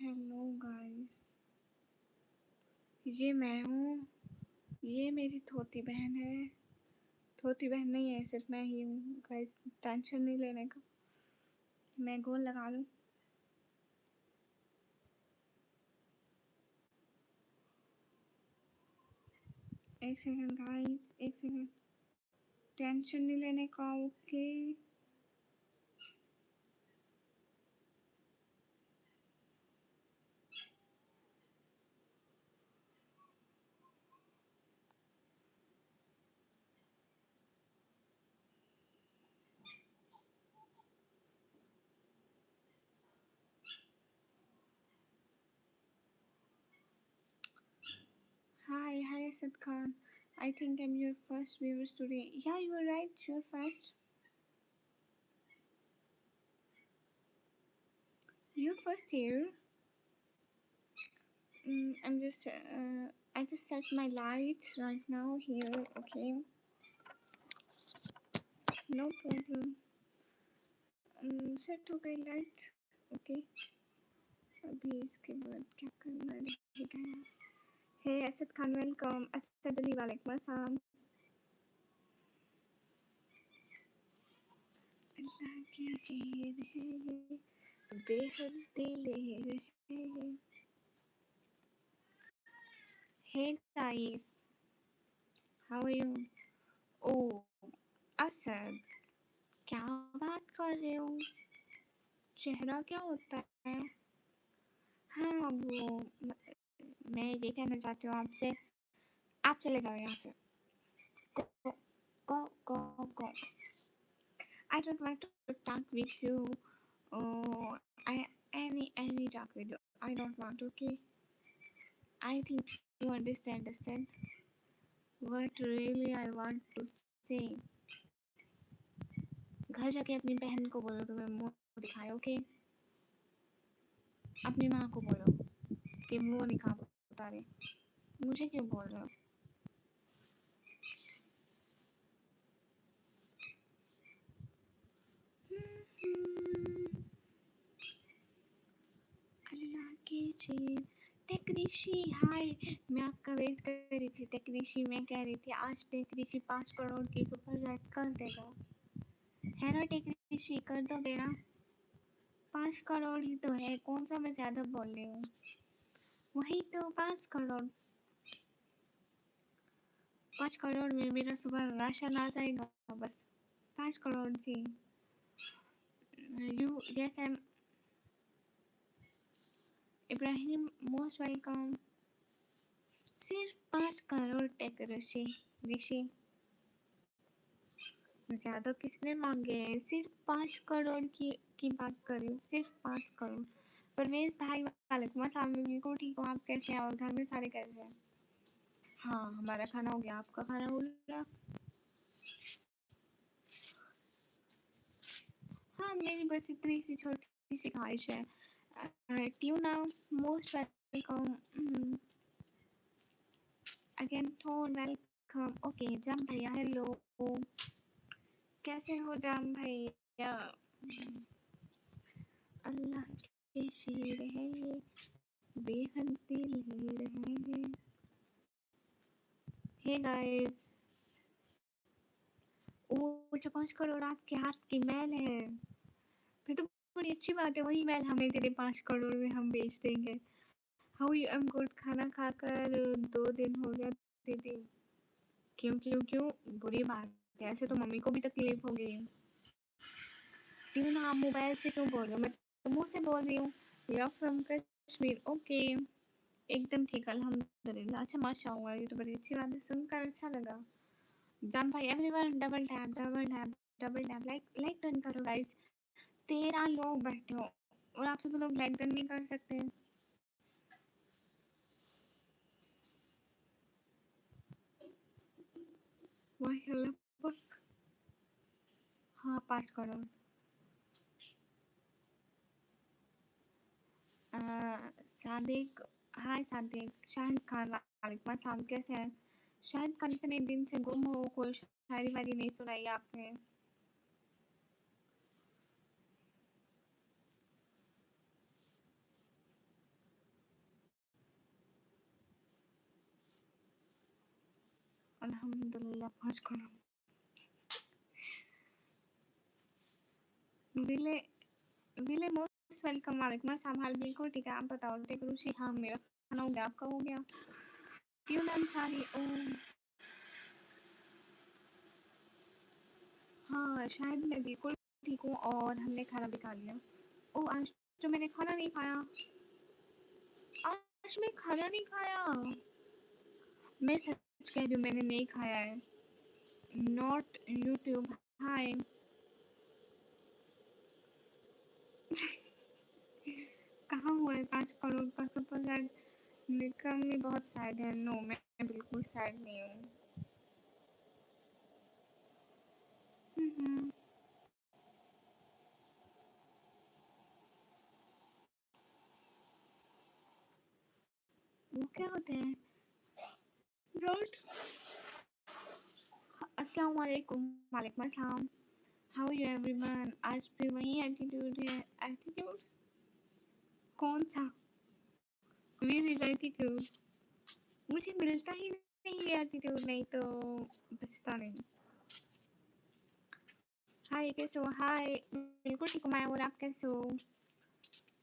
Hello guys, ये मैं हूँ। ये मेरी थोती बहन है। थोती बहन नहीं है, सिर्फ मैं ही हूँ गाइस। टेंशन नहीं लेने का। मैं गोल लगा लूँ। एक सेकंड गाइस, एक सेकंड। टेंशन नहीं लेने का, okay. Hi Asad Khan. I think I'm your first viewers today. Yeah, you are right. You're first. You're first here. I'm just. I just set my lights right now here. Okay. No problem. Set हो गई light. Okay, अभी इसके बाद क्या करना रहेगा। हे Asad Khan, welcome. Asad Ali, वालेकुम अस्सलाम। अल्लाह की शेर है ये, बेहद दिलेर है ये। Hey guys, how are you? Oh Asad, क्या बात कर रहे हो? चेहरा क्या होता है? हाँ वो मैं ये कहना चाहती हूँ आपसे, आप चले जाओ यहाँ से। गो गो गो गो। I don't want to talk with you. Oh, any talk with you. I don't want to. Okay. I think you understand the sense. What really I want to say. घर जाके अपनी बहन को बोलो तुम्हें मुंह दिखाए, ओके? अपनी माँ को बोलो कि मुंह दिखा उतारे। मुझे क्यों बोल रहे हो? अल्लाह की चीज। टेक्निशी हाय, मैं आपका वेट कर रही थी। टेक्निशी मैं कह रही थी आज टेक्निशी 5 करोड़ की सुपर चैट कर देगा। है ना टेक्निशी, कर दोगे ना? 5 करोड़ ही तो है, कौन सा मैं ज्यादा बोल रही हूँ? वही तो 5 करोड़। 5 करोड़ में मेरा सुबह राशन आ जाएगा बस। 5 करोड़ जी। You yes I am Ibrahim, most welcome. सिर्फ 5 करोड़ टेक्निशी ऋषि, ज्यादा किसने मांगे हैं? सिर्फ 5 करोड़ की बात कर रही हूँ, सिर्फ 5 करोड़। परवेज भाई वालेकुम अस्सलाम, बिल्कुल ठीक हो। आप कैसे हैं और घर में सारे कैसे हैं? हाँ, हमारा खाना हो गया, आपका खाना हो गया? हाँ, मेरी बस इतनी सी छोटी सी ख्वाहिश है। Tuna, most welcome. अगेन थोन, वेलकम। ओके, जाम भैया हेलो, कैसे हो जाम भैया? अल्लाह के शेर है ये, बेहद दिलेर है ये। हे गाइस, ओ जो 5 करोड़ आपके हाथ की मैल है, फिर तो बड़ी अच्छी बात है। वही मैल हमें तेरे 5 करोड़ में हम बेच देंगे। How you? I am good. खाना खाकर 2 दिन हो गया दीदी। क्यों क्यों क्यों? बुरी बात है, ऐसे तो मम्मी को भी तकलीफ होगी। ट्यून, आप मोबाइल से क्यों बोल रहे हो? मैं तो मुंह से बोल रही हूँ। You from Kashmir, okay. एकदम ठीक, अल्हम्दुलिल्लाह। अच्छा माशाअल्लाह, ये तो बड़ी अच्छी बात है, सुनकर अच्छा लगा। जान भाई, everyone double tap double tap double tap, like done करो गाइस। 13 लोग बैठे हो और आप सब लोग लाइक डन नहीं कर सकते। हाँ 5 करोड़। सादिक, हाय सादिक। शाहिद खान, वालेकुम अस्सलाम, कैसे हैं? शाहिद खान, इतने दिन से गुम हो, कोई शायरी वारी नहीं सुनाई आपने। अल्हम्दुलिल्लाह 5 करोड़। विले विले मोस्ट वेलकम। वालेकुम अस्सलाम। हाल बिल्कुल ठीक है, आप बताओ। टेक रुचि, हाँ मेरा खाना हो गया, आपका हो गया? क्यों अंसारी? ओ हाँ, शायद मैं बिल्कुल ठीक हूँ और हमने खाना भी खा लिया। ओ आज तो मैंने खाना नहीं खाया। आज मैं खाना नहीं खाया। मैं सच कह रही हूँ, मैंने नहीं खाया है। Not YouTube. हाय। कहाँ हुआ है 5 करोड़ का सुपर चैट? निकम भी बहुत सैड है। नो, मैं बिल्कुल सैड नहीं हूँ। वो क्या होते हैं? नॉट। अस्सलाम वालेकुम। वालेकुम अस्सलाम। How are you everyone? आज भी वही एटीट्यूड है। एटीट्यूड कौन सा? Where is attitude? मुझे मिलता ही नहीं है एटीट्यूड, नहीं तो बचता नहीं। हाय, कैसे हो? हाय, बिल्कुल ठीक हूँ मैं, और आप कैसे हो?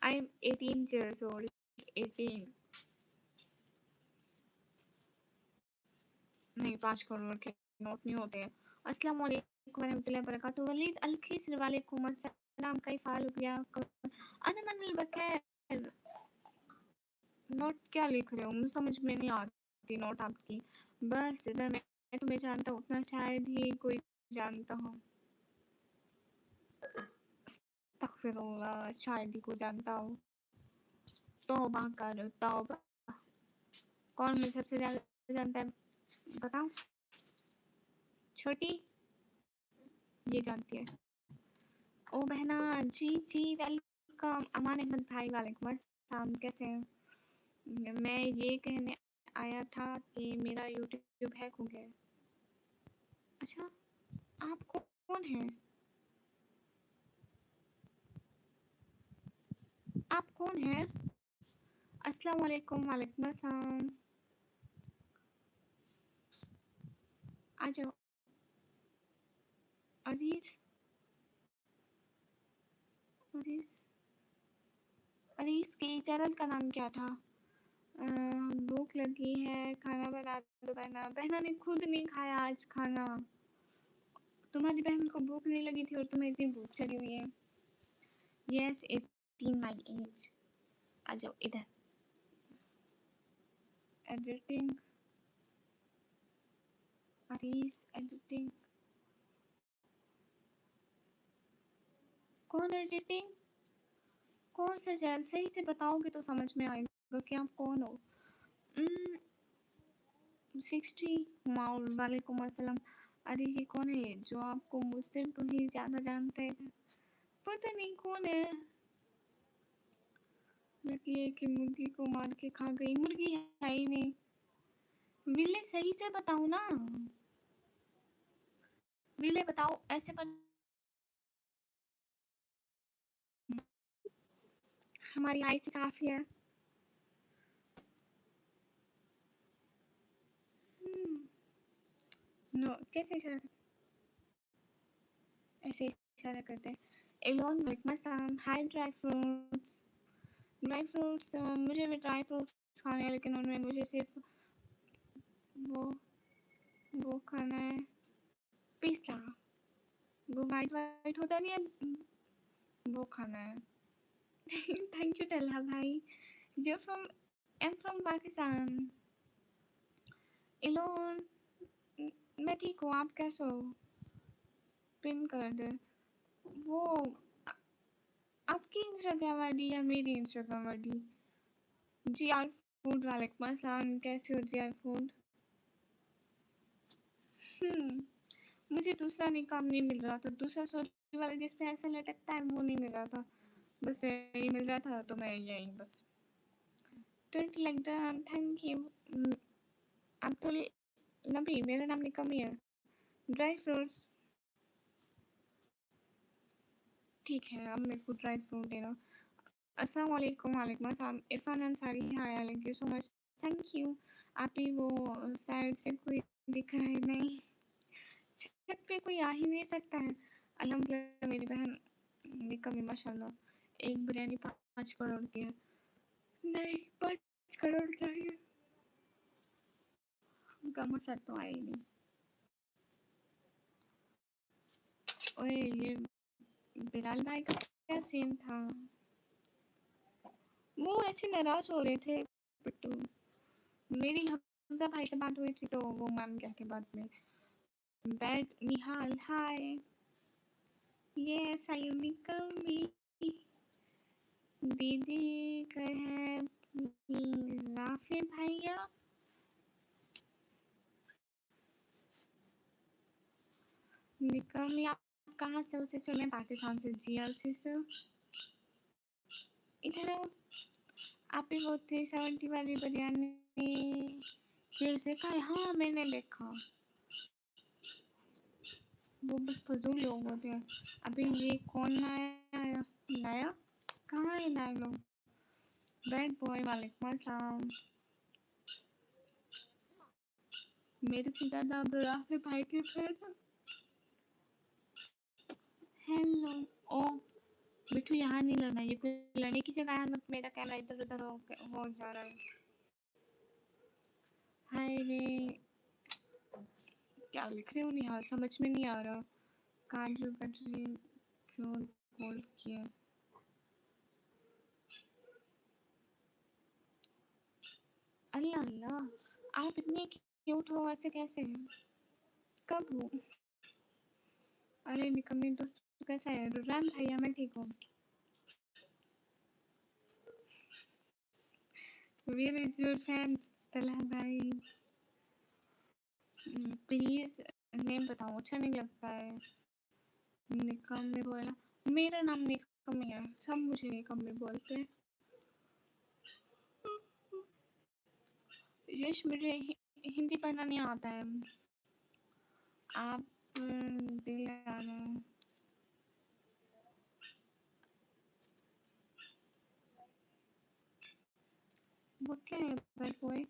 I am 18 years old. 18। नहीं, 5 करोड़ के नोट नहीं होते हैं। अस्सलाम वालेकुम वरहमतुल्लाहि वबरकातुहू। वलीद अलखिस्र, वालेकुम अस्सलाम। कैफ हालुक या अना मनल बखैर। नोट क्या लिख रहे हो? मुझे समझ में नहीं आती नोट आपकी। बस इधर मैं तुम्हें जानता हूँ उतना शायद ही कोई जानता हो। अस्तगफिरुल्लाह, शायद ही कोई जानता हो। तौबा करो तौबा। कौन मुझे सबसे ज्यादा जानता है बताओ? छोटी ये जानती है। ओ बहना, जी जी वेलकम। अमान अहमद भाई, वालेकुम अस्सलाम, कैसे हैं? मैं ये कहने आया था कि मेरा यूट्यूब हैक हो गया है। अच्छा, आप कौन हैं? आप कौन हैं? अस्सलाम वालेकुम। वालेकुम अस्सलाम। आ जाओ। अरीज अरीज अरीज के चैनल का नाम क्या था? भूख लगी है, खाना बना दो। बहना बहना ने खुद नहीं खाया आज खाना। तुम्हारी बहन को भूख नहीं लगी थी और तुम्हें इतनी भूख चढ़ी हुई है। Yes, 18 my age. आ जाओ इधर। एडिटिंग। अरीज एडिटिंग। कौन एडिटिंग? कौन सा चैनल? सही से बताओगे तो समझ में आएगा कि आप कौन हो। 60 माउल, वालेकुम अस्सलाम। अरे ये कौन है जो आपको मुझसे तो ही ज़्यादा जानते हैं? पता नहीं कौन है। लगी है कि मुर्गी को मार के खा गई। मुर्गी है ही नहीं। विले सही से बताओ ना। विले बताओ, ऐसे हमारी आई से काफ़ी है। नो, कैसे इशारा? ऐसे इशारा करते हैं। Alone with my son. Hi dry fruits. Dry fruits, मुझे भी ड्राई फ्रूट्स खाने हैं, लेकिन उनमें मुझे सिर्फ वो वो खाना है। पिस्ता। वो वाइट वाइट होता नहीं है, वो खाना है। थैंक यू टल्हा भाई। You from am from Pakistan. Alone, मैं ठीक हूँ, आप कैसे हो? पिन कर दे वो। आपकी इंस्टाग्राम आईडी या मेरी Instagram ID? G R food, वालेकुम अस्सलाम, कैसे हो जी आर फूड? मुझे दूसरा निकाम नहीं मिल रहा था। दूसरा सोरी वाला जिसपे ऐसा लटकता है वो नहीं मिल रहा था। बस यही मिल रहा था तो मैं यही बस। 20 like done, thank you. Abdul नबी, मेरा नाम निकम ही है। ड्राई फ्रूट्स ठीक है, अब मेरे को ड्राई फ्रूट देना। अस्सलाम वालेकुम। वालेकुम अस्सलाम। Irfan Ansari, hi, thank you so much. Thank you. आप ही वो साइड से कोई दिख रहा है नहीं, छत पे कोई आ ही नहीं सकता है। अल्हम्दुलिल्लाह मेरी बहन निकम्मी माशाल्लाह, एक बिरयानी 5 करोड़ की है। नहीं, 5 करोड़ चाहिए, कम असर तो आया ही नहीं। ओए ये बिलाल भाई का क्या सीन था? वो ऐसे नाराज हो रहे थे पिट्टू। मेरी हमजा भाई से बात हुई थी तो वो मान गया कि बाद में bad Nihal hi yes I M निकम्मी दीदी कहे लाफे भैया। निकम्मी आप कहाँ से? उसे से मैं पाकिस्तान से, जीएलसी से। इधर आओ, आप ही वो 370 वाली बिरयानी फिर से खाए? हाँ मैंने देखा, वो बस फजूल लोग होते हैं। अभी ये कौन नया नया? कहाँ है नए लोग? बैड बॉय वालेकुम अस्सलाम। मेरे से ज़्यादा अब राफे भाई के फ्रेंड। हेलो। ओ बिट्टू यहाँ नहीं लड़ना, ये कोई लड़ने की जगह है मत। मेरा कैमरा इधर उधर हो जा रहा है। हाय रे, क्या लिख रहे हो निहाल? समझ में नहीं आ रहा। काजू कतरी प्योर गोल्ड किया। अल्लाह अल्लाह, आप इतने क्यूट हो, ऐसे कैसे हैं? कब हो? अरे निकम्मी दोस्त कैसा है? रुरान भैया मैं ठीक हूँ। Where is your fans? Talha भाई प्लीज नेम बताओ, अच्छा नहीं लगता है। निकम्मी बोला, मेरा नाम निकम्मी है, सब मुझे निकम्मी बोलते हैं। यश मुझे हिंदी पढ़ना नहीं आता है। आप दिल आना। वो क्या है बैड बॉय?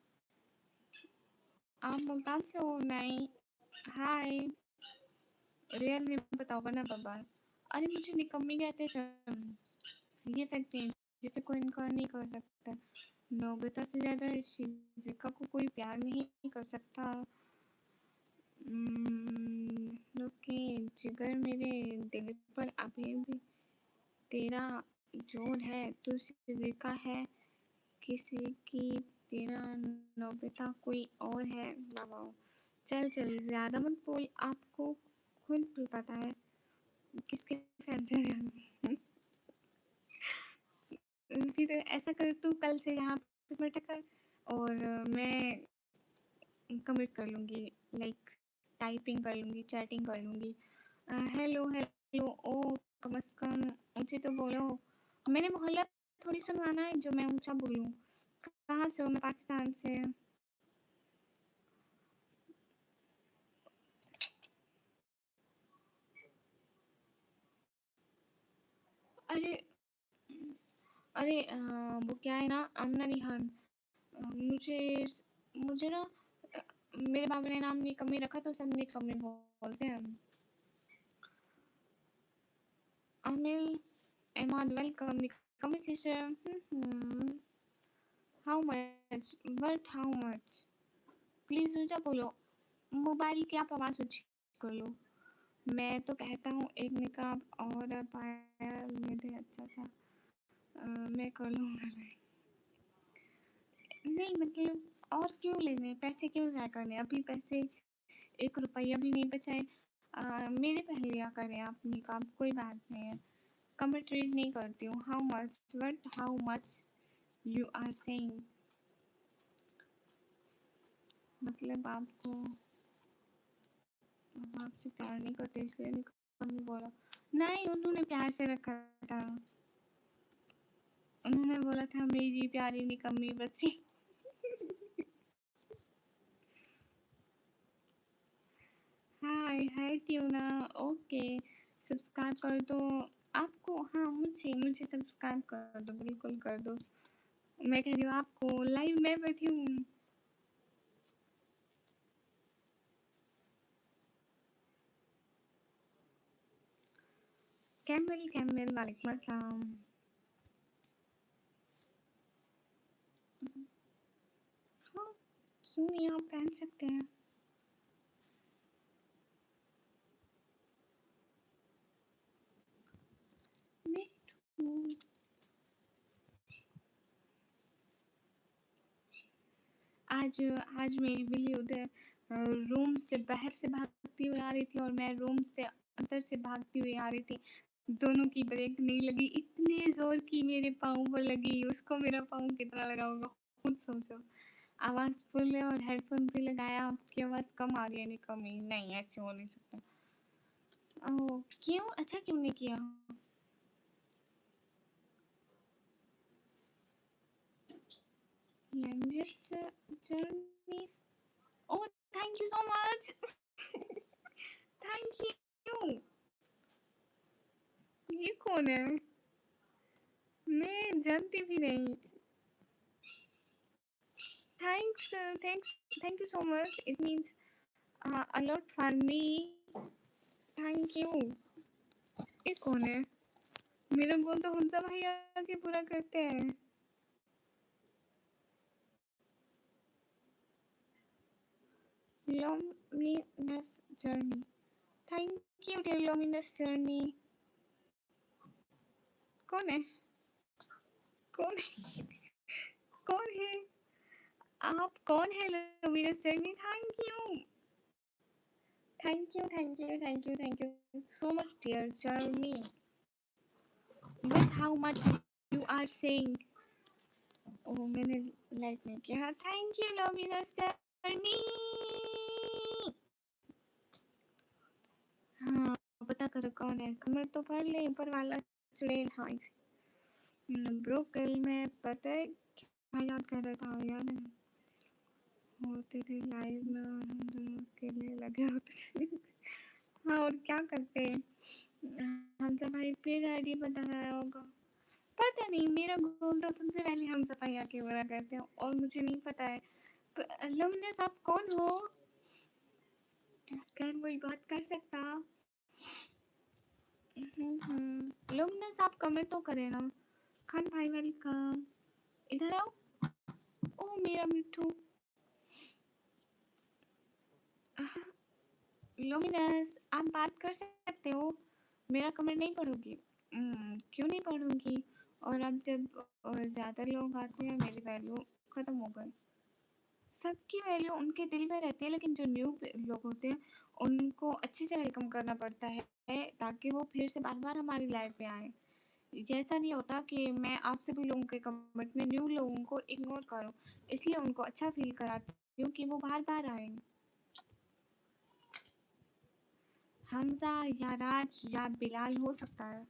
आप मुल्तान से हो? नहीं। हाय, रियल नेम बताओ वरना बाबा। अरे मुझे निकम्मी कहते सब, ये फैक्ट है जिसे कोई इनकार नहीं कर सकता। नोबिता से ज़्यादा शिज़ुका को कोई प्यार नहीं कर सकता। ओके जिगर मेरे दिल पर अभी भी तेरा जोर है, तू शिज़ुका है किसी की, तेरा नोबिता कोई और है। बाबा चल चल ज़्यादा मत बोल, आपको खुद भी पता है किसके फैन से। फिर ऐसा कर, तू कल से यहाँ पे बैठा कर और मैं कमिट कर लूँगी, लाइक टाइपिंग कर लूँगी, चैटिंग कर लूँगी। हेलो हेलो, ओ कम से कम ऊँचे तो बोलो। मैंने मोहल्ला थोड़ी सुनवाना है जो मैं ऊँचा बोलूँ। कहाँ से हो? मैं पाकिस्तान से। अरे अरे वो क्या है ना आमना रिहान, मुझे मुझे ना मेरे बाबा ने नाम निकम्मी रखा तो सब निकम्मी बोलते हैं। आमिल Ahmad, welcome. Come sister. How much? But how much? Please ऊंचा बोलो, मोबाइल की आप आवाज़ ऊंची कर लो। मैं तो कहता हूँ एक निकाब और पाया ले दे अच्छा सा। मैं कर लूँगा। नहीं मतलब और क्यों लेने पैसे, क्यों ज़ाया करने? अभी पैसे 1 रुपया भी नहीं बचाए। मेरे पहले लिया करें आप निकाब, कोई बात नहीं है। कमेंट रीड नहीं करती हूँ। How much? But how much you are saying? मतलब आपको आपसे प्यार नहीं करते इसलिए निकम्मी बोला। नहीं उन्होंने प्यार से रखा था, उन्होंने बोला था मेरी प्यारी निकम्मी बच्ची। हाय हाय ट्यूना, ओके सब्सक्राइब कर दो। आपको हाँ मुझे मुझे सब्सक्राइब कर दो, बिल्कुल कर दो। मैं कह रही हूँ आपको, लाइव में बैठी हूँ। कैमल वालेकुम अस्सलाम। हाँ, क्यों नहीं, आप पहन सकते हैं। मिठू आज आज मेरी बिल्ली उधर रूम से बाहर से भागती हुई आ रही थी और मैं रूम से अंदर से भागती हुई आ रही थी। दोनों की ब्रेक नहीं लगी, इतने जोर की मेरे पाँव पर लगी, उसको मेरा पाँव कितना लगा होगा खुद सोचो। आवाज़ फुल है और हेडफोन भी लगाया, आपकी आवाज़ कम आ रही है। नहीं कमी नहीं, ऐसे हो नहीं सकता। ओह क्यों, अच्छा क्यों नहीं किया? Longest journeys. Oh, thank you so much. Thank you. ये कौन है? मैं जानती भी नहीं। Thanks thanks thank you so much, it means a lot for me. Thank you. ये कौन है? मेरा गोल तो हमजा भैया के पूरा करते हैं। Loneliness journey. Thank you dear loneliness journey। कौन है? कौन है? कौन है? आप कौन है loneliness journey? Thank you. Thank you so much, dear Jeremy. Look how much you are saying. Oh, मैंने लाइक नहीं किया। Thank you, Lovinus Jeremy. हाँ, पता करो कौन है। कमर तो पढ़ ले, ऊपर वाला चुड़ैल। हाँ, ब्रो कल मैं पता है क्या याद कर रहा था यार, होते थे लाइव में और हम दोनों अकेले लगे होते थे। हाँ, और क्या करते हैं? हमजा भाई फिर आईडी बताया होगा। पता नहीं, मेरा गोल तो सबसे पहले हम सफाई आके पूरा करते हैं और मुझे नहीं पता है। लवनेस आप कौन हो? क्या कोई बात कर सकता? लवनेस आप कमेंट तो करें ना। खान भाई वेलकम, इधर आओ। ओ मेरा मिठू। लुमिनस आप बात कर सकते हो, मेरा कमेंट नहीं पढ़ोगी? क्यों नहीं पढ़ूंगी? और अब जब ज़्यादा लोग आते हैं मेरी वैल्यू ख़त्म हो गई। सबकी वैल्यू उनके दिल में रहती है, लेकिन जो न्यू लोग होते हैं उनको अच्छे से वेलकम करना पड़ता है ताकि वो फिर से बार बार हमारी लाइफ में आए। ऐसा नहीं होता कि मैं आप सभी लोगों के कमेंट में न्यू लोगों को इग्नोर करूं, इसलिए उनको अच्छा फील कराती हूँ कि वो बार बार आए। हमजा या राज या बिलाल हो सकता है।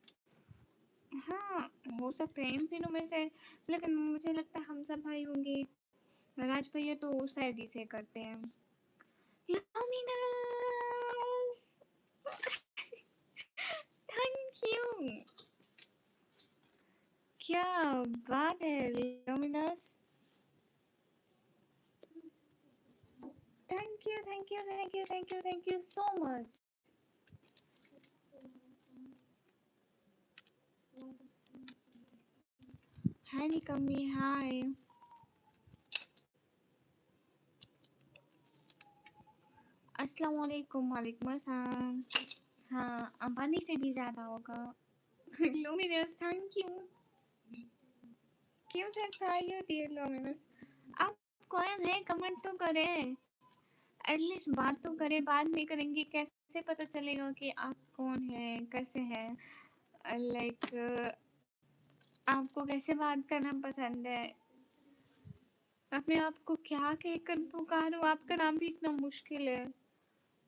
हाँ, हो सकते हैं इन तीनों में से, लेकिन मुझे लगता है हमजा भाई होंगे। राज भैया तो उस साइड ही से करते हैं। Luminous thank you. क्या बात है Luminous. Thank you so much. Hi निकम्मी, हाय। अस्सलाम वालेकुम। वालेकुम अस्सलाम। हाँ, अंबानी से भी ज़्यादा होगा। Luminous thank you. क्यों चढ़ता है डियर लुमिनस? आप कौन है? कमेंट तो करें, एटलीस्ट बात तो करें। बात नहीं करेंगे कैसे पता चलेगा कि आप कौन हैं, कैसे हैं? लाइक आपको कैसे बात करना पसंद है? अपने आप को क्या कहकर पुकारूं? आपका नाम भी इतना मुश्किल है।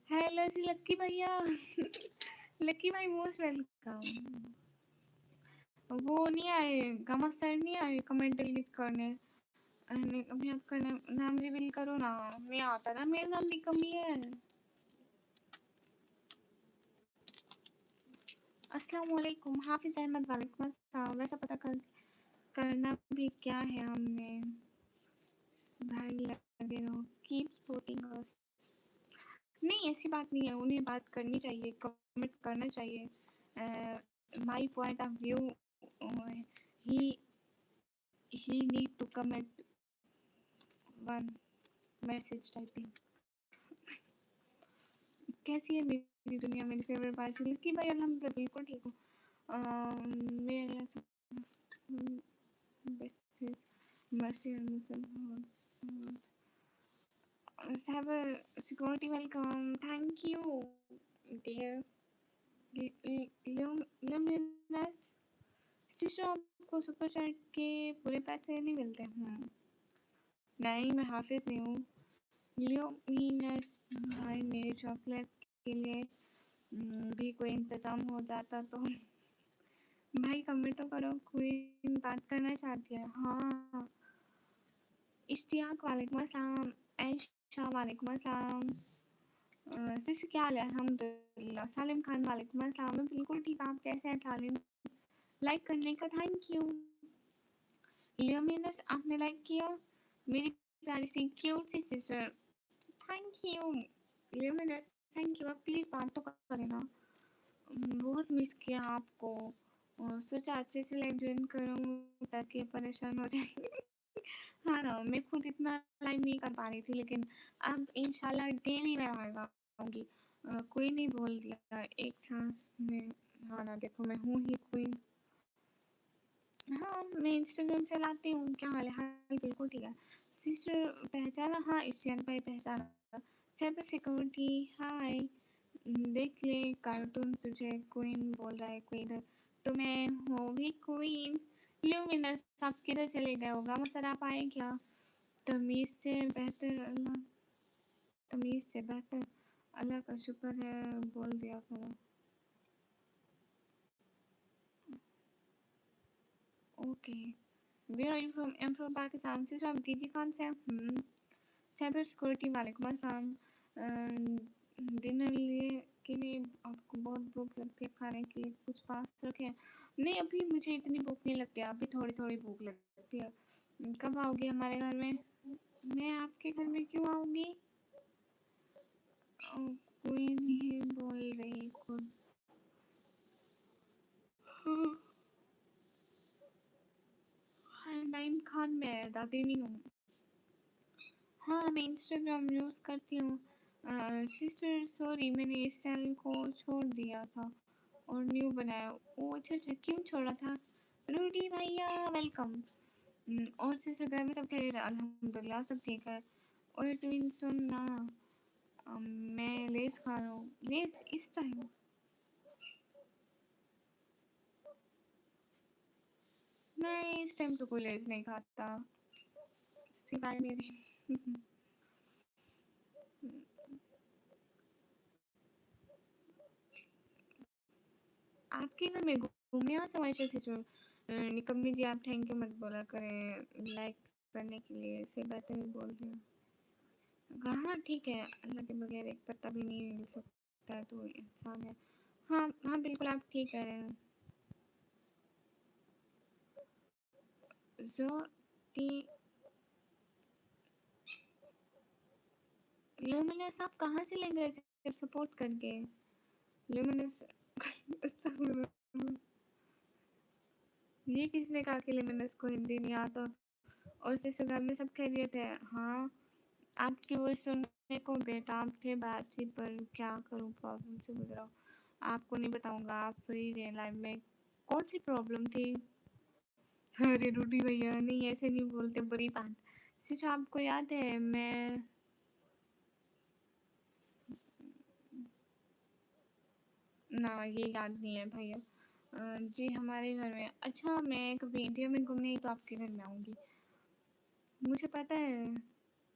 हेलो जी लक्की भैया। लक्की भाई मोस्ट वेलकम। वो नहीं आए, गमा सर नहीं आए कमेंट डिलीट करने। अभी आपका नाम रिवील करो ना, नहीं आता ना, मेरा नाम निकम्मी है। अस्सलाम वालेकुम। हाफिज अहमद वालेकुम अस्सलाम। वैसा पता करना भी क्या है हमने। भाई लगे रहो, कीप सपोर्टिंग अस। नहीं ऐसी बात नहीं है, उन्हें बात करनी चाहिए, कमेंट करना चाहिए। my point of view, uh, he he need to comment one message typing. कैसी है मेरी दुनिया, मेरी फेवरेट बात कि भाई अल्हम्दुलिल्लाह बिल्कुल ठीक हूँ। मेरे best is mercy and mercy. Cyber security, welcome. Thank you, dear. Luminous स्टिशो आपको सुपर चैट के पूरे पैसे नहीं मिलते। नहीं, मैं हाफिज नहीं हूँ। ल्यूमिनस भाई, मेरी चॉकलेट के लिए भी कोई इंतज़ाम हो जाता तो। भाई कमेंट तो करो, कोई बात करना चाहती है। हाँ, इश्तियाक वालेकुम अस्सलाम, ऐशा वालेकुम अस्सलाम, सिस्टर क्या हाल है? अल्हम्दुलिल्लाह। सालिम खान वालेकुम अस्सलाम, मैं बिल्कुल ठीक। आप कैसे हैं सालिम? लाइक करने का थैंक यू। ल्यूमिनस आपने लाइक किया, मेरी प्यारी सी क्यूट सी sister, thank you. Luminous thank you. आप प्लीज़ बात तो करें ना, बहुत मिस किया आपको। सोचा अच्छे से लाइव ज्वाइन करूँ ताकि परेशान हो जाए। हाँ ना, मैं खुद इतना लाइव नहीं कर पा रही थी, लेकिन अब इंशाल्लाह डेली मैं लाइव आऊँगी। कोई नहीं बोल दिया एक सांस में। हाँ ना, देखो मैं हूँ ही क्वीन। हाँ, मैं इंस्टाग्राम चलाती हूँ। क्या हाल है? हाल बिल्कुल ठीक है। सिस्टर पहचाना? हाँ, इश्तियाक भाई पहचाना। साइबर सिक्योरिटी हाय। देख ले कार्टून, तुझे क्वीन बोल रहा है कोई इधर, तो मैं हूँ भी क्वीन। ल्यूमिनस आप किधर चले गए? होगा मसर आप आए क्या? तमीज़ से बेहतर अल्लाह, तमीज़ से बेहतर अल्लाह का शुक्र है, बोल दिया करो। Okay, where are you from? I am from Pakistan. Sister आप डीजी खान से हैं? साइबर सिक्योरिटी वालेकुम अस्सलाम। डिनर लिए के लिए आपको बहुत भूख लगती है खाने के लिए, कुछ पास रखे हैं? नहीं, अभी मुझे इतनी भूख नहीं लगती है, अभी थोड़ी थोड़ी भूख लगती है। कब आओगी हमारे घर में? मैं आपके घर में क्यों आऊँगी? कोई नहीं बोल रही खुद। नाइम खान, मैं दादी नहीं हूँ। हाँ, मैं इंस्टाग्राम यूज़ करती हूँ। सिस्टर सॉरी, मैंने इस चैनल को छोड़ दिया था और न्यू बनाया। ओह अच्छा अच्छा, क्यों छोड़ा था? रूडी भैया वेलकम। और सिस्टर घर में सब खैरियत है? अल्हम्दुलिल्लाह सब ठीक है। और ट्विन सुन ना, मैं लेस खा रहा हूँ। लेस इस टाइम? नहीं, इस टाइम तो कोई लेस नहीं खाता सिवाय मेरे। आपके घर में घूमने आ जाओ ऐसे सिस्टर। निकम्मी जी आप थैंक यू मत बोला करें लाइक करने के लिए, इससे बेहतर ही बोल दिया। हाँ ठीक है, अल्लाह के बगैर एक पत्ता भी नहीं हिल सकता है तो इंसान है। हाँ हाँ बिल्कुल, आप ठीक कह रहे हैं। जो टी ल्यूमिनस आप कहाँ से ले गए जब सपोर्ट करके? ल्यूमिनस ये किसने कहा कि ल्यूमिनस को हिंदी नहीं आता? और सिस्टर घर में सब खैरियत है? हाँ, आपकी वॉइस सुनने को बेताब थे बासी, पर क्या करूँ प्रॉब्लम से गुजरा हूँ। आपको नहीं बताऊँगा, आप फ्री रहे लाइव में। कौन सी प्रॉब्लम थी? अरे रूडी भैया नहीं, ऐसे नहीं बोलते, बुरी बात। सिर्फ आपको याद है मैं ना, ये याद नहीं है भैया। जी हमारे घर में, अच्छा मैं कभी इंडिया में घूमने ही तो आपके घर में आऊँगी, मुझे पता है।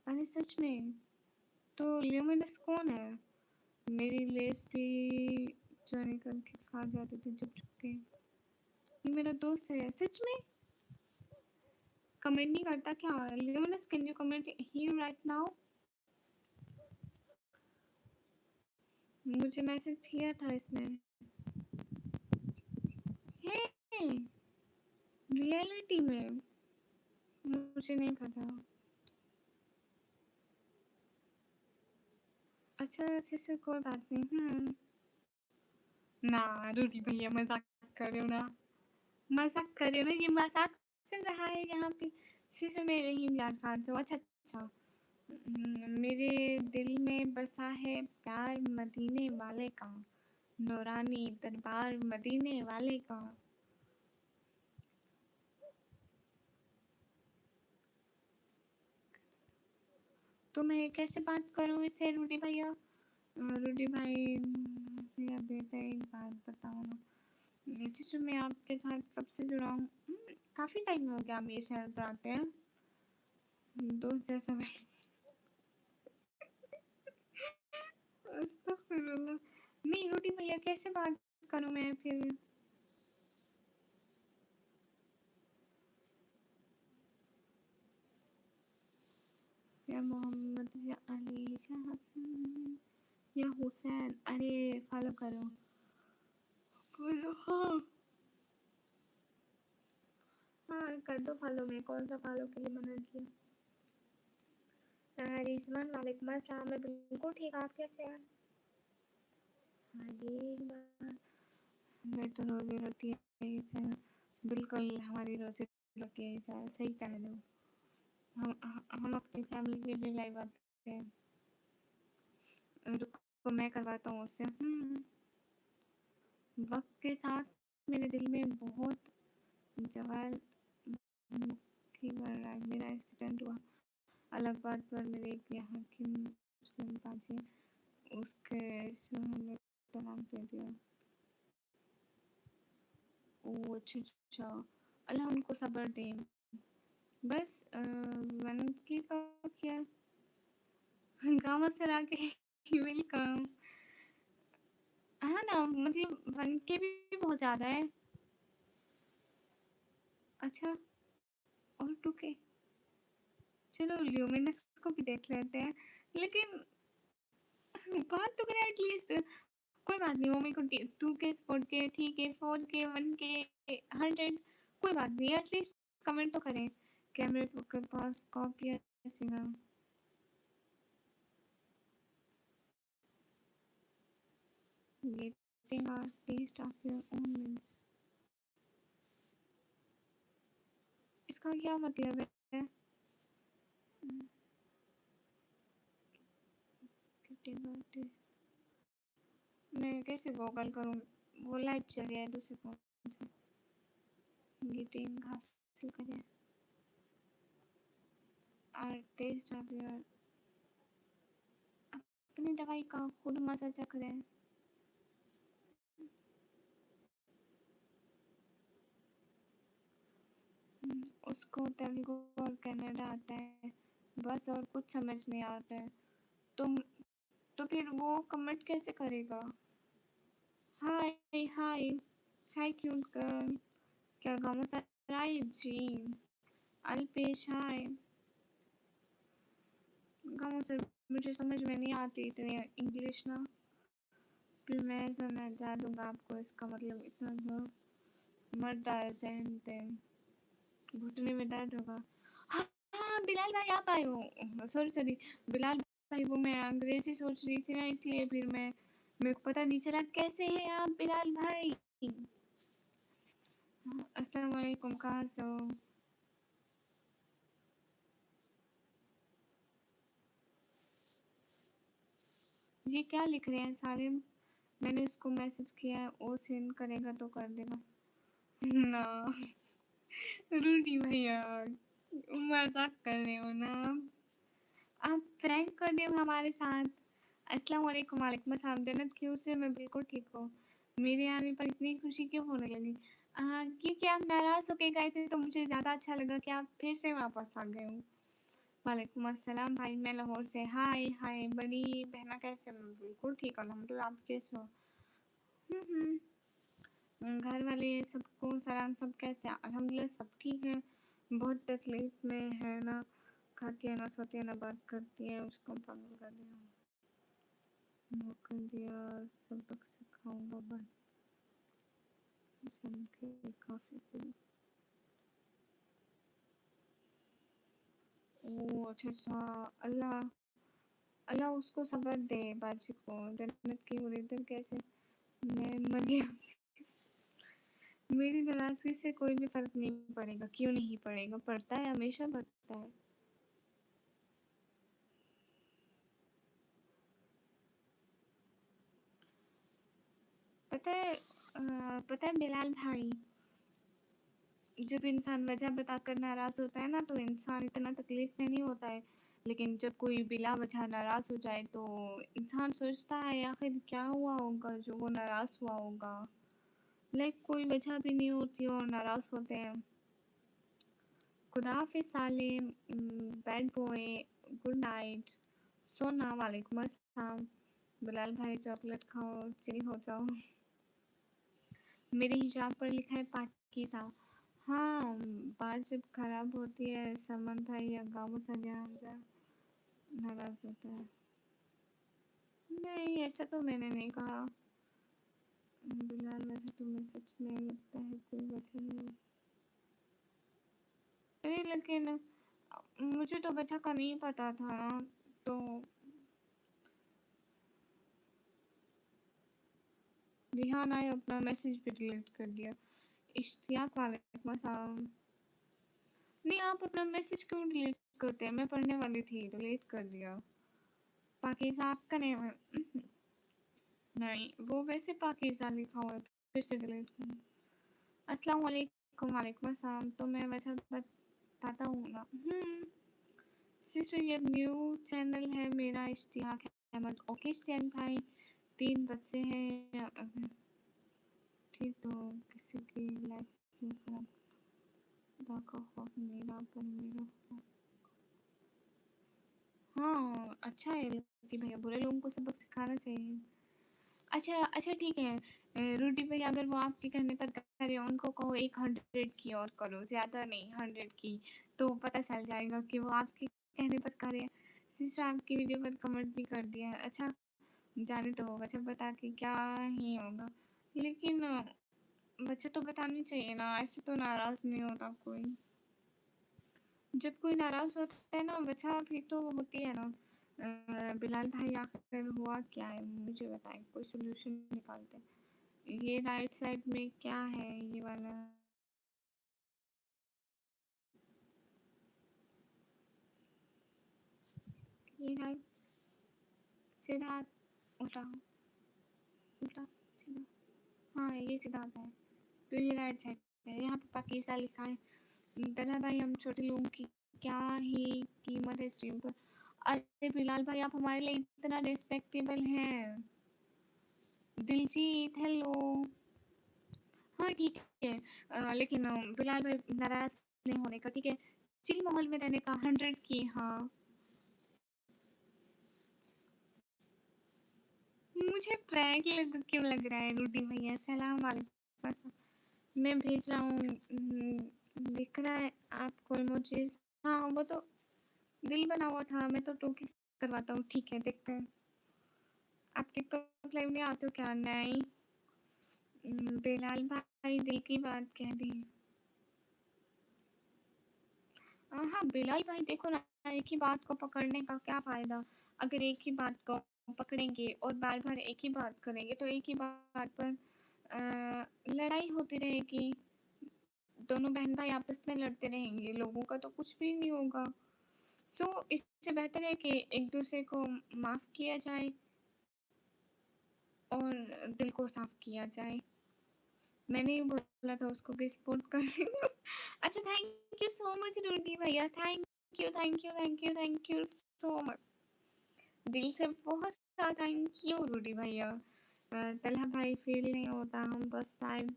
अरे सच में? तो ल्यूमिनस कौन है? मेरी लेस भी चोरी करके खा जाते थे चुप चुप के। ये मेरा दोस्त है सच में। कमेंट नहीं करता क्या? Luminous can you comment here right now? मुझे मैसेज किया था इसने। हे रियलिटी में? मुझे नहीं पता। अच्छा सिस्टर कोई बात नहीं। ना रूडी भैया मजाक कर रहे हो ना, मजाक कर रहे हो ना, ये मजाक चल रहा है यहाँ पे सिर्फ मेरे ही इमरान खान से। अच्छा अच्छा। मेरे दिल में बसा है प्यार मदीने वाले का, नूरानी दरबार मदीने वाले का। तो मैं कैसे बात करूँ इससे रूडी भैया? रूडी भाई मुझे अब बेटा एक बात बताओ ना, वैसे तो मैं आपके साथ कब से जुड़ा हूँ? काफ़ी टाइम हो गया, आप मेरे शहर पर आते हैं, दोस्त जैसा अस्तगफिरुल्लाह। नहीं रूडी भैया कैसे बात करूँ मैं फिर? या मोहम्मद या अली या हसन या हुसैन, अरे फॉलो करो, फॉलो हाँ। हाँ कर दो फॉलो, में कौन सा फॉलो के लिए मना किया? रिजवान वालेकुम अस्सलाम, मैं बिल्कुल ठीक, आप कैसे हैं? अरे मैं तो रोजी रोटी यही था, बिल्कुल हमारी रोजी रोटी यही था, सही कह रहे हो। हम अपनी फैमिली के लिए लाइव आते हैं। रुको मैं करवाता हूँ उससे। वक्त के साथ मेरे दिल में बहुत जवाल मुक्की बढ़ रहा है, मेरा एक्सीडेंट हुआ अलग बात पर, मेरे एक यहाँ की मुस्लिम बाजी उसके शोहर ने तलाक दे दिया। ओ अच्छा अच्छा, अल्लाह उनको सब्र दे। बस मैंने की किया गाँव से लाके वेलकम। हाँ ना, मतलब 1K भी बहुत ज़्यादा है। अच्छा, और 2K, चलो ल्यूमिनस को भी देख लेते हैं, लेकिन बात तो करें एटलीस्ट। कोई बात नहीं, वो मेरे को 2K, 4K, 3K, 4K, 1K, 100, कोई बात नहीं, एटलीस्ट कमेंट तो करें। कैमरे के पास कॉपी ऐसी ना, getting a taste of your own means, इसका क्या मतलब है? मैं कैसे गूगल करूँ, वो लाइट चल रही है दूसरे फोन से। गेटिंग हासिल करें और टेस्ट ऑफ योर, अपनी दवाई का खुद मजा चख रहे हैं। उसको तेलुगु और कन्नड़ा आता है बस, और कुछ समझ नहीं आता है। तुम तो फिर वो कमेंट कैसे करेगा? हाय हाय, हाय क्यूट गर्ल, क्या गाँव से आई जी, अल्पेश हाय। गाँव से मुझे समझ में नहीं आती इतनी इंग्लिश ना, फिर मैं समझा दूंगा आपको इसका मतलब, इतना तो मत डाल पे, घुटने में दर्द होगा। हाँ हाँ बिलाल भाई आप आए हो, सॉरी सॉरी बिलाल भाई, वो मैं अंग्रेजी सोच रही थी ना, इसलिए फिर मैं, मेरे को पता नहीं चला। कैसे हैं आप बिलाल भाई? अस्सलाम वालेकुम, कहाँ से हो? ये क्या लिख रहे हैं सालिम? मैंने उसको मैसेज किया है, वो सेंड करेगा तो कर देगा ना। रूडी भैया मजाक कर रहे हो ना आप, प्रैंक कर रहे हो हमारे साथ। अस्सलाम वालेकुम, वालेकुम अस्सलाम। जन्नत क्यों से, मैं बिल्कुल ठीक हूँ। मेरे आने पर इतनी खुशी क्यों होने लगी? क्योंकि आप नाराज़ होके गए थे, तो मुझे ज़्यादा अच्छा लगा कि आप फिर से वापस आ गए हो। वालेकुम अस्सलाम भाई, मैं लाहौर से। हाय हाय बड़ी बहना, कैसे हो? मैं बिल्कुल ठीक, अलहमदुलिल्लाह, आप कैसे हो? घर वाले सबको सलाम, सब कैसे हैं? अल्हम्दुलिल्लाह सब ठीक हैं। बहुत तकलीफ में है ना, खाती है ना, सोती है ना, बात करती है, उसको पागल कर दिया, वो कर दिया, सबक सिखाऊंगा बस, सबके काफ़ी कुछ। ओ अच्छा अच्छा, अल्लाह, अल्लाह उसको सब्र दे, बाजी को जन्नत की हुरी, इधर कैसे मैं मर गया। मेरी नाराज़गी से कोई भी फ़र्क नहीं पड़ेगा। क्यों नहीं पड़ेगा? पड़ता है, हमेशा पड़ता है। पता है बिलाल भाई, जब इंसान वजह बताकर नाराज़ होता है ना तो इंसान इतना तकलीफ़ में नहीं होता है। लेकिन जब कोई बिला वजह नाराज़ हो जाए तो इंसान सोचता है आखिर क्या हुआ होगा जो वो नाराज़ हुआ होगा। लाइक कोई वजह भी नहीं होती और नाराज़ होते हैं। खुदा हाफ़िज़ सालिम, बैड बॉय, गुड नाइट, सोना, वालेकुम अस्सलाम। बिलाल भाई चॉकलेट खाओ, चिल हो जाओ। मेरे हिजाब पर लिखा है पाकीज़ा। हाँ, बात जब खराब होती है समन भाई या गाँव सजा नाराज होता है। नहीं, ऐसा तो मैंने नहीं कहा। बिलाल वैसे तुम्हें सच में लगता है कोई वजह नहीं? अरे लेकिन मुझे तो वजह का नहीं पता था ना, तो रिहान आए अपना मैसेज भी डिलीट कर दिया। इश्तियाक वालेकुम अस्सलाम। नहीं, आप अपना मैसेज क्यों डिलीट करते हैं? मैं पढ़ने वाली थी, डिलीट कर दिया। पाकिज़ा आपका नेम है। नहीं, वो वैसे पाकिज़ा लिखा हुआ है, फिर से डिलीट कर। अस्सलाम वालेकुम, वालेकुम अस्सलाम। तो मैं वैसे बताता हूँ ना। सिस्टर ये न्यू चैनल है मेरा, इश्तियाक अहमद। ओके चैन भाई, 3 बच्चे हैं। ठीक तो किसी की लाइफ क्यों खराब? खुदा का खौफ मेरा पर मेरा। हाँ, अच्छा है कि भैया बुरे लोगों को सबक सिखाना चाहिए। अच्छा अच्छा ठीक है। रूडी भाई अगर वो आपके कहने पर करे उनको कहो 100 की और करो, ज़्यादा नहीं 100 की, तो पता चल जाएगा कि वो आपके कहने पर करे। सिस्टर आपकी वीडियो पर कमेंट भी कर दिया है। अच्छा जाने तो अच्छा बता के क्या ही होगा, लेकिन बच्चे तो बतानी चाहिए ना, ऐसे तो नाराज़ नहीं होता कोई। जब कोई नाराज़ होता है ना वजह भी तो होती है ना। बिलाल भाई आखिर हुआ क्या है मुझे बताएं, कोई सोल्यूशन निकालते हैं। ये राइट साइड में क्या है ये वाला? ये राइट सीधा, उल्टा उल्टा सीधा। हाँ ये सीधा आता है, तो ये राइट साइड है। यहाँ पे पाकिस्तान लिखा है। दादा भाई हम छोटे लोगों की क्या ही कीमत है स्ट्रीम पर। अरे बिलाल भाई आप हमारे लिए इतना रिस्पेक्टेबल हैं। दिलजीत हेलो। हाँ ठीक है। लेकिन बिलाल भाई नाराज नहीं होने का, ठीक है। चिल माहौल में रहने का 100 की। हाँ मुझे प्रैंक क्यों लग रहा है रूडी भैया? सलाम वालेकुम। मैं भेज रहा हूँ। दिख रहा है आपको इमोजीज? हाँ वो तो दिल बना हुआ था, मैं तो टोकी करवाता हूँ। ठीक है देखते हैं। आप टिकटॉक लाइव में आते हो क्या? नहीं। बिलाल भाई दिल की बात कह दी। हाँ बिलाल भाई देखो ना, एक ही बात को पकड़ने का क्या फ़ायदा? अगर एक ही बात को पकड़ेंगे और बार बार एक ही बात करेंगे तो एक ही बात पर लड़ाई होती रहेगी। दोनों बहन भाई आपस में लड़ते रहेंगे, लोगों का तो कुछ भी नहीं होगा। इससे बेहतर है कि एक दूसरे को माफ़ किया जाए और दिल को साफ किया जाए। मैंने ही बोला था उसको कि सपोर्ट कर देना। अच्छा thank you so much Rudy भैया, thank you thank you thank you thank you so much. दिल से बहुत सारा थैंक यू रूडी भैया। तलहा भाई फील नहीं होता, हम बस साइड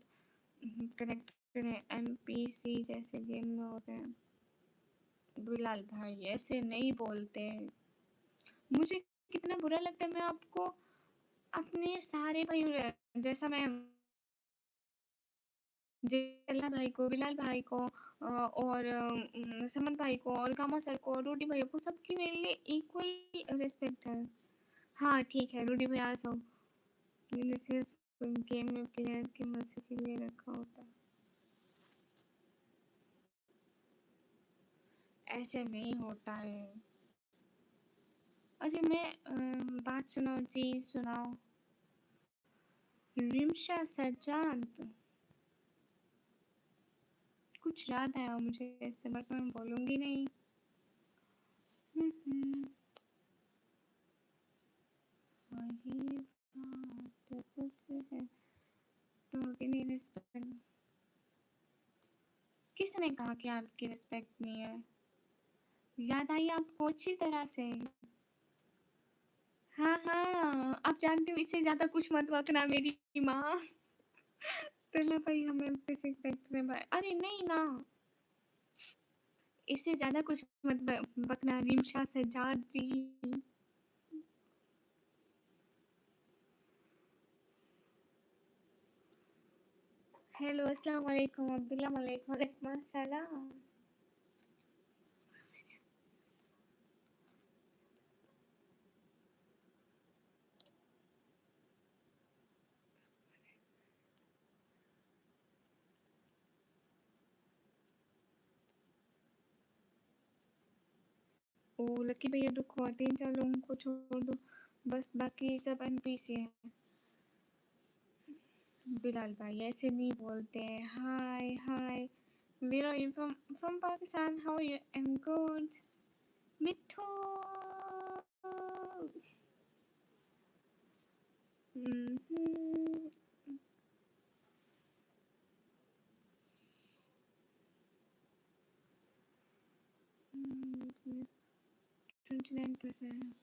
कनेक्ट करें एमपीसी जैसे गेम में होते हैं। बिलाल भाई ऐसे नहीं बोलते। मुझे कितना बुरा लगता है, मैं आपको अपने सारे भाई जैसा मैं जिल्ला भाई को, बिलाल भाई को और समन भाई को और गामा सर को और रूडी भैया को, सबकी मेरे लिए इक्वल रिस्पेक्ट है। हाँ ठीक है रूडी भैया आ जाओ। मैंने सिर्फ गेम में प्लेयर के मजे के लिए रखा होता है, ऐसे नहीं होता है। अरे मैं बात सुनो जी, सुनाओ। रिमशा सज्जाद, कुछ याद आया मुझे इससे, बट मैं बोलूँगी नहीं। वही बात सच है, तो भी नहीं रिस्पेक्ट। किसने कहा कि आपकी रिस्पेक्ट नहीं है? याद आई आपको अच्छी तरह से। हाँ हाँ, आप जानते हो इससे ज्यादा कुछ मत बकना मेरी माँ। तल्ला भाई हमें रिस्पेक्ट में अरे नहीं ना, इससे ज्यादा कुछ मत बकना रिमशा सज्जाद जी। हेलो अस्सलाम वालेकुम, अब्दुल्ला वालेकुम, वालेकुम अस्सलाम। ओ लकी भैया दुख हुआ, 3-4 लोगों को छोड़ दो बस, बाकी सब एनपीसी हैं। बिलाल भाई ऐसे नहीं बोलते हैं। Hi hi, where are you from? From Pakistan. How are you? I am good. Mithu. Hmm, 29%।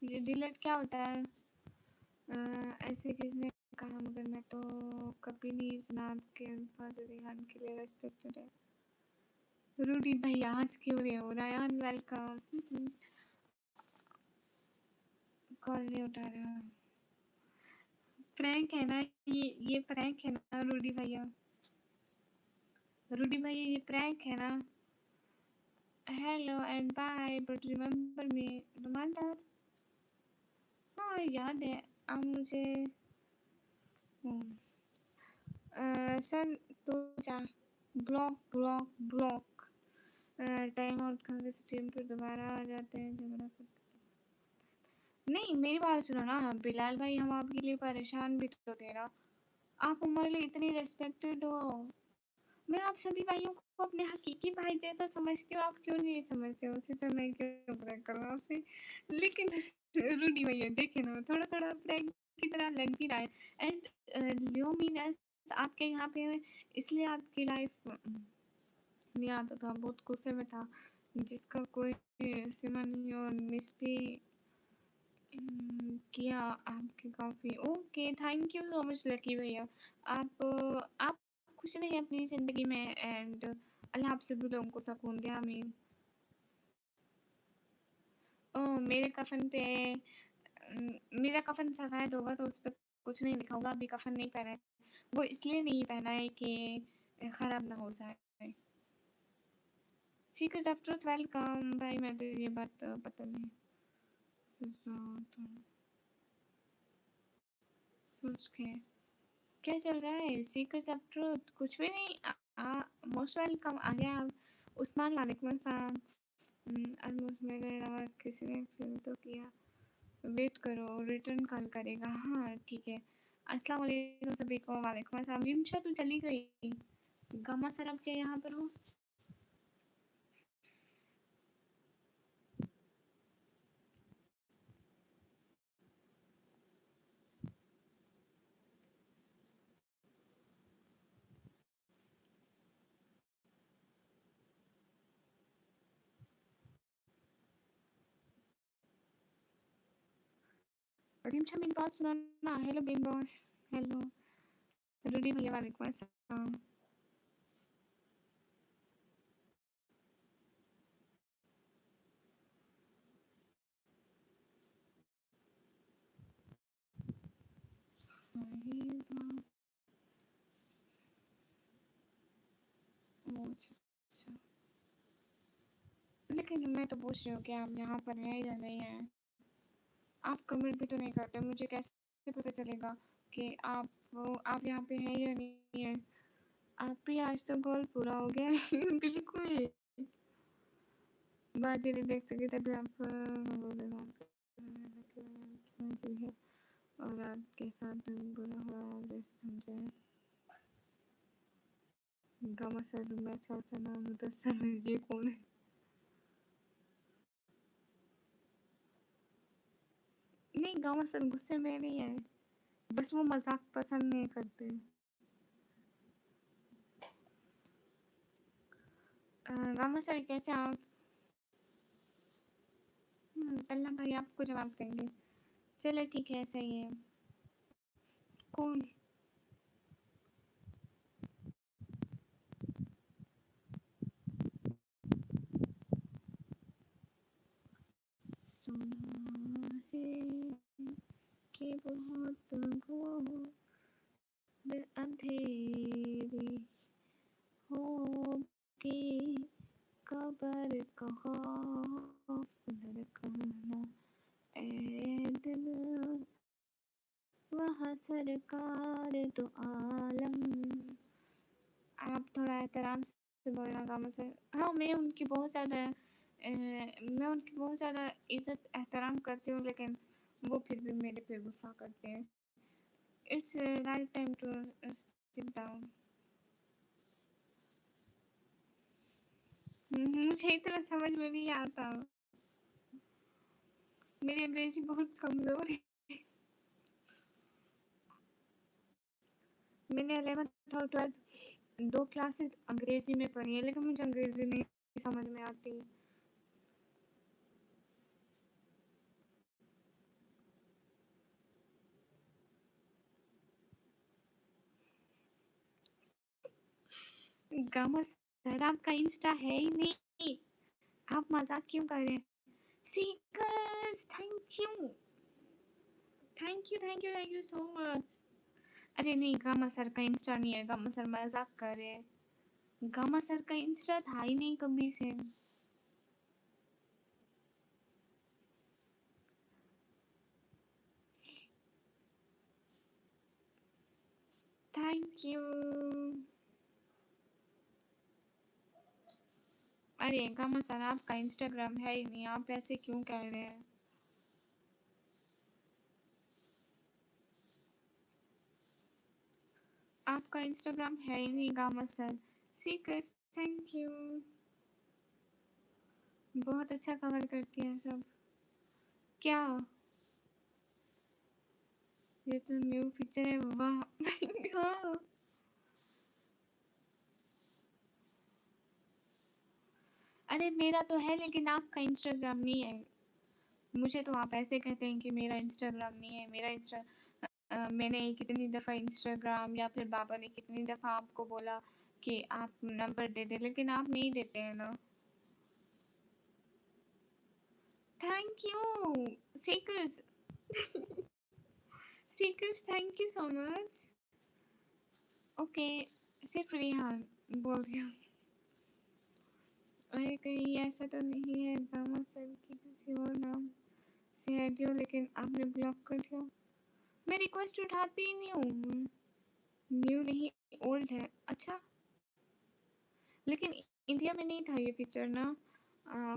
ये डिलीट क्या होता है? ऐसे किसने कहा, मगर मैं तो कभी नहीं सुना आपके अल्फाज रिहान के लिए रेस्पेक्टेड है। रूडी भाई आज क्यों रहे हो? रायान वेलकम। कॉल नहीं उठा रहा। प्रैंक है ना ये प्रैंक है ना रूडी भैया? रूडी भैया ये प्रैंक है ना? Hello and bye, but remember me. Reminder, हाँ याद है। अब मुझे सर तो जा, block block block. Time out करके स्ट्रीम पर दोबारा आ जाते हैं, झगड़ा कर। नहीं मेरी बात सुनो ना बिलाल भाई, हम आपके लिए परेशान भी तो थे ना। आप हमारे लिए इतनी रेस्पेक्टेड हो। मैं आप सभी भाइयों को अपने हकीकी भाई जैसा समझती हूँ, आप क्यों नहीं समझते हो? उसी से मैं क्यों प्रैंक करूँ आपसे? लेकिन रूडी भैया देखे ना, थोड़ा थोड़ा प्रैंक की तरह लग भी रहा है। एंड ल्यूमिनस आपके यहाँ पे इसलिए आपकी लाइफ नहीं आता था, बहुत गुस्से में था, जिसका कोई सिमा नहीं, और मिस भी किया आपके काफ़ी। Okay thank you so much lucky भैया। आप खुश रहे अपनी ज़िंदगी में, एंड अल्लाह आप सभी लोगों को सुकून दे, आमीन। ओह मेरे कफन पे मेरा कफन सफ़ेद होगा तो उस पर कुछ नहीं लिखा होगा, अभी कफन नहीं पहना है। वो इसलिए नहीं पहना है कि ख़राब ना हो जाए। सीकर्स ऑफ ट्रुथ वेलकम भाई, मैं भी ये बात पता नहीं सोच के क्या चल रहा है। सीकर्स ऑफ ट्रुथ कुछ भी नहीं। मोस्ट वेलकम आ गया आप। उस्मान वालेकुम अस्सलाम। ऑलमोस्ट मेरे अलावा किसी ने फिल तो किया, वेट करो रिटर्न कॉल करेगा। हाँ ठीक है। अस्सलाम वालेकुम सभी को। वालेकुम अस्सलाम। रिमशा तू चली गई, गमा सरब के यहाँ पर हो? रिमशा मेरी बात सुनो ना। Hello big boss. Hello Rudy भैया, वालेकुम अस्सलाम। अच्छा, लेकिन मैं तो पूछ रही हूँ कि आप यहाँ पर हैं या नहीं हैं। आप कमेंट भी तो नहीं करते, मुझे कैसे पता चलेगा कि आप यहाँ पे हैं या नहीं है? आप भी आज तो गोल पूरा हो गया है। बिल्कुल। बातें नहीं देख सके तभी आप है और आपके साथ बुरा हुआ जैसे समझे गामा सर मैं चाचा नाम तो सर ये कौन है नहीं गामा सर गुस्से में नहीं है बस वो मजाक पसंद नहीं करते गामा सर कैसे आप तल्ला भाई आपको जवाब देंगे चलो ठीक है सही है कौन सुना है कि बहुत अंधेरी होगी कबर का खौफ धड़कना ए दिल वहाँ सरकार तो आलम आप थोड़ा एहतराम से बोलना गामा सर हाँ मैं उनकी बहुत ज़्यादा इज्जत एहतराम करती हूँ लेकिन वो फिर भी मेरे पे गुस्सा करते हैं it's right time to sit down मुझे इतना समझ में नहीं आता मेरी अंग्रेजी बहुत कमज़ोर है मैंने 11th और 12th 2 क्लासेस अंग्रेजी में पढ़ी है लेकिन मुझे अंग्रेजी नहीं समझ में आती गामा सर आपका इंस्टा है ही नहीं आप मजाक क्यों कर रहे हैं seekers thank you so much अरे नहीं गामा सर का इंस्टा नहीं है गामा सर मजाक कर रहे हैं गामा सर का इंस्टा था ही नहीं कभी से थैंक यू अरे गामा सर आपका इंस्टाग्राम है ही नहीं आप ऐसे क्यों कह रहे हैं आपका इंस्टाग्राम है ही नहीं gamma sir seekers thank you बहुत अच्छा कवर करती है सब क्या ये तो न्यू पिक्चर है वाह हाँ अरे मेरा तो है लेकिन आपका इंस्टाग्राम नहीं है मुझे तो आप ऐसे कहते हैं कि मेरा इंस्टाग्राम नहीं है मैंने कितनी दफ़ा इंस्टाग्राम या फिर बाबा ने कितनी दफ़ा आपको बोला कि आप नंबर दे दे लेकिन आप नहीं देते हैं ना thank you seekers seekers thank you so much okay सिर्फ रिहान बोल दिया अरे कहीं ऐसा तो नहीं है दामा सर की किसी और नाम से है दियो लेकिन आपने ब्लॉक कर दिया मैं रिक्वेस्ट उठाती ही नहीं हूँ न्यू नहीं ओल्ड है अच्छा लेकिन इंडिया में नहीं था ये फीचर ना आ,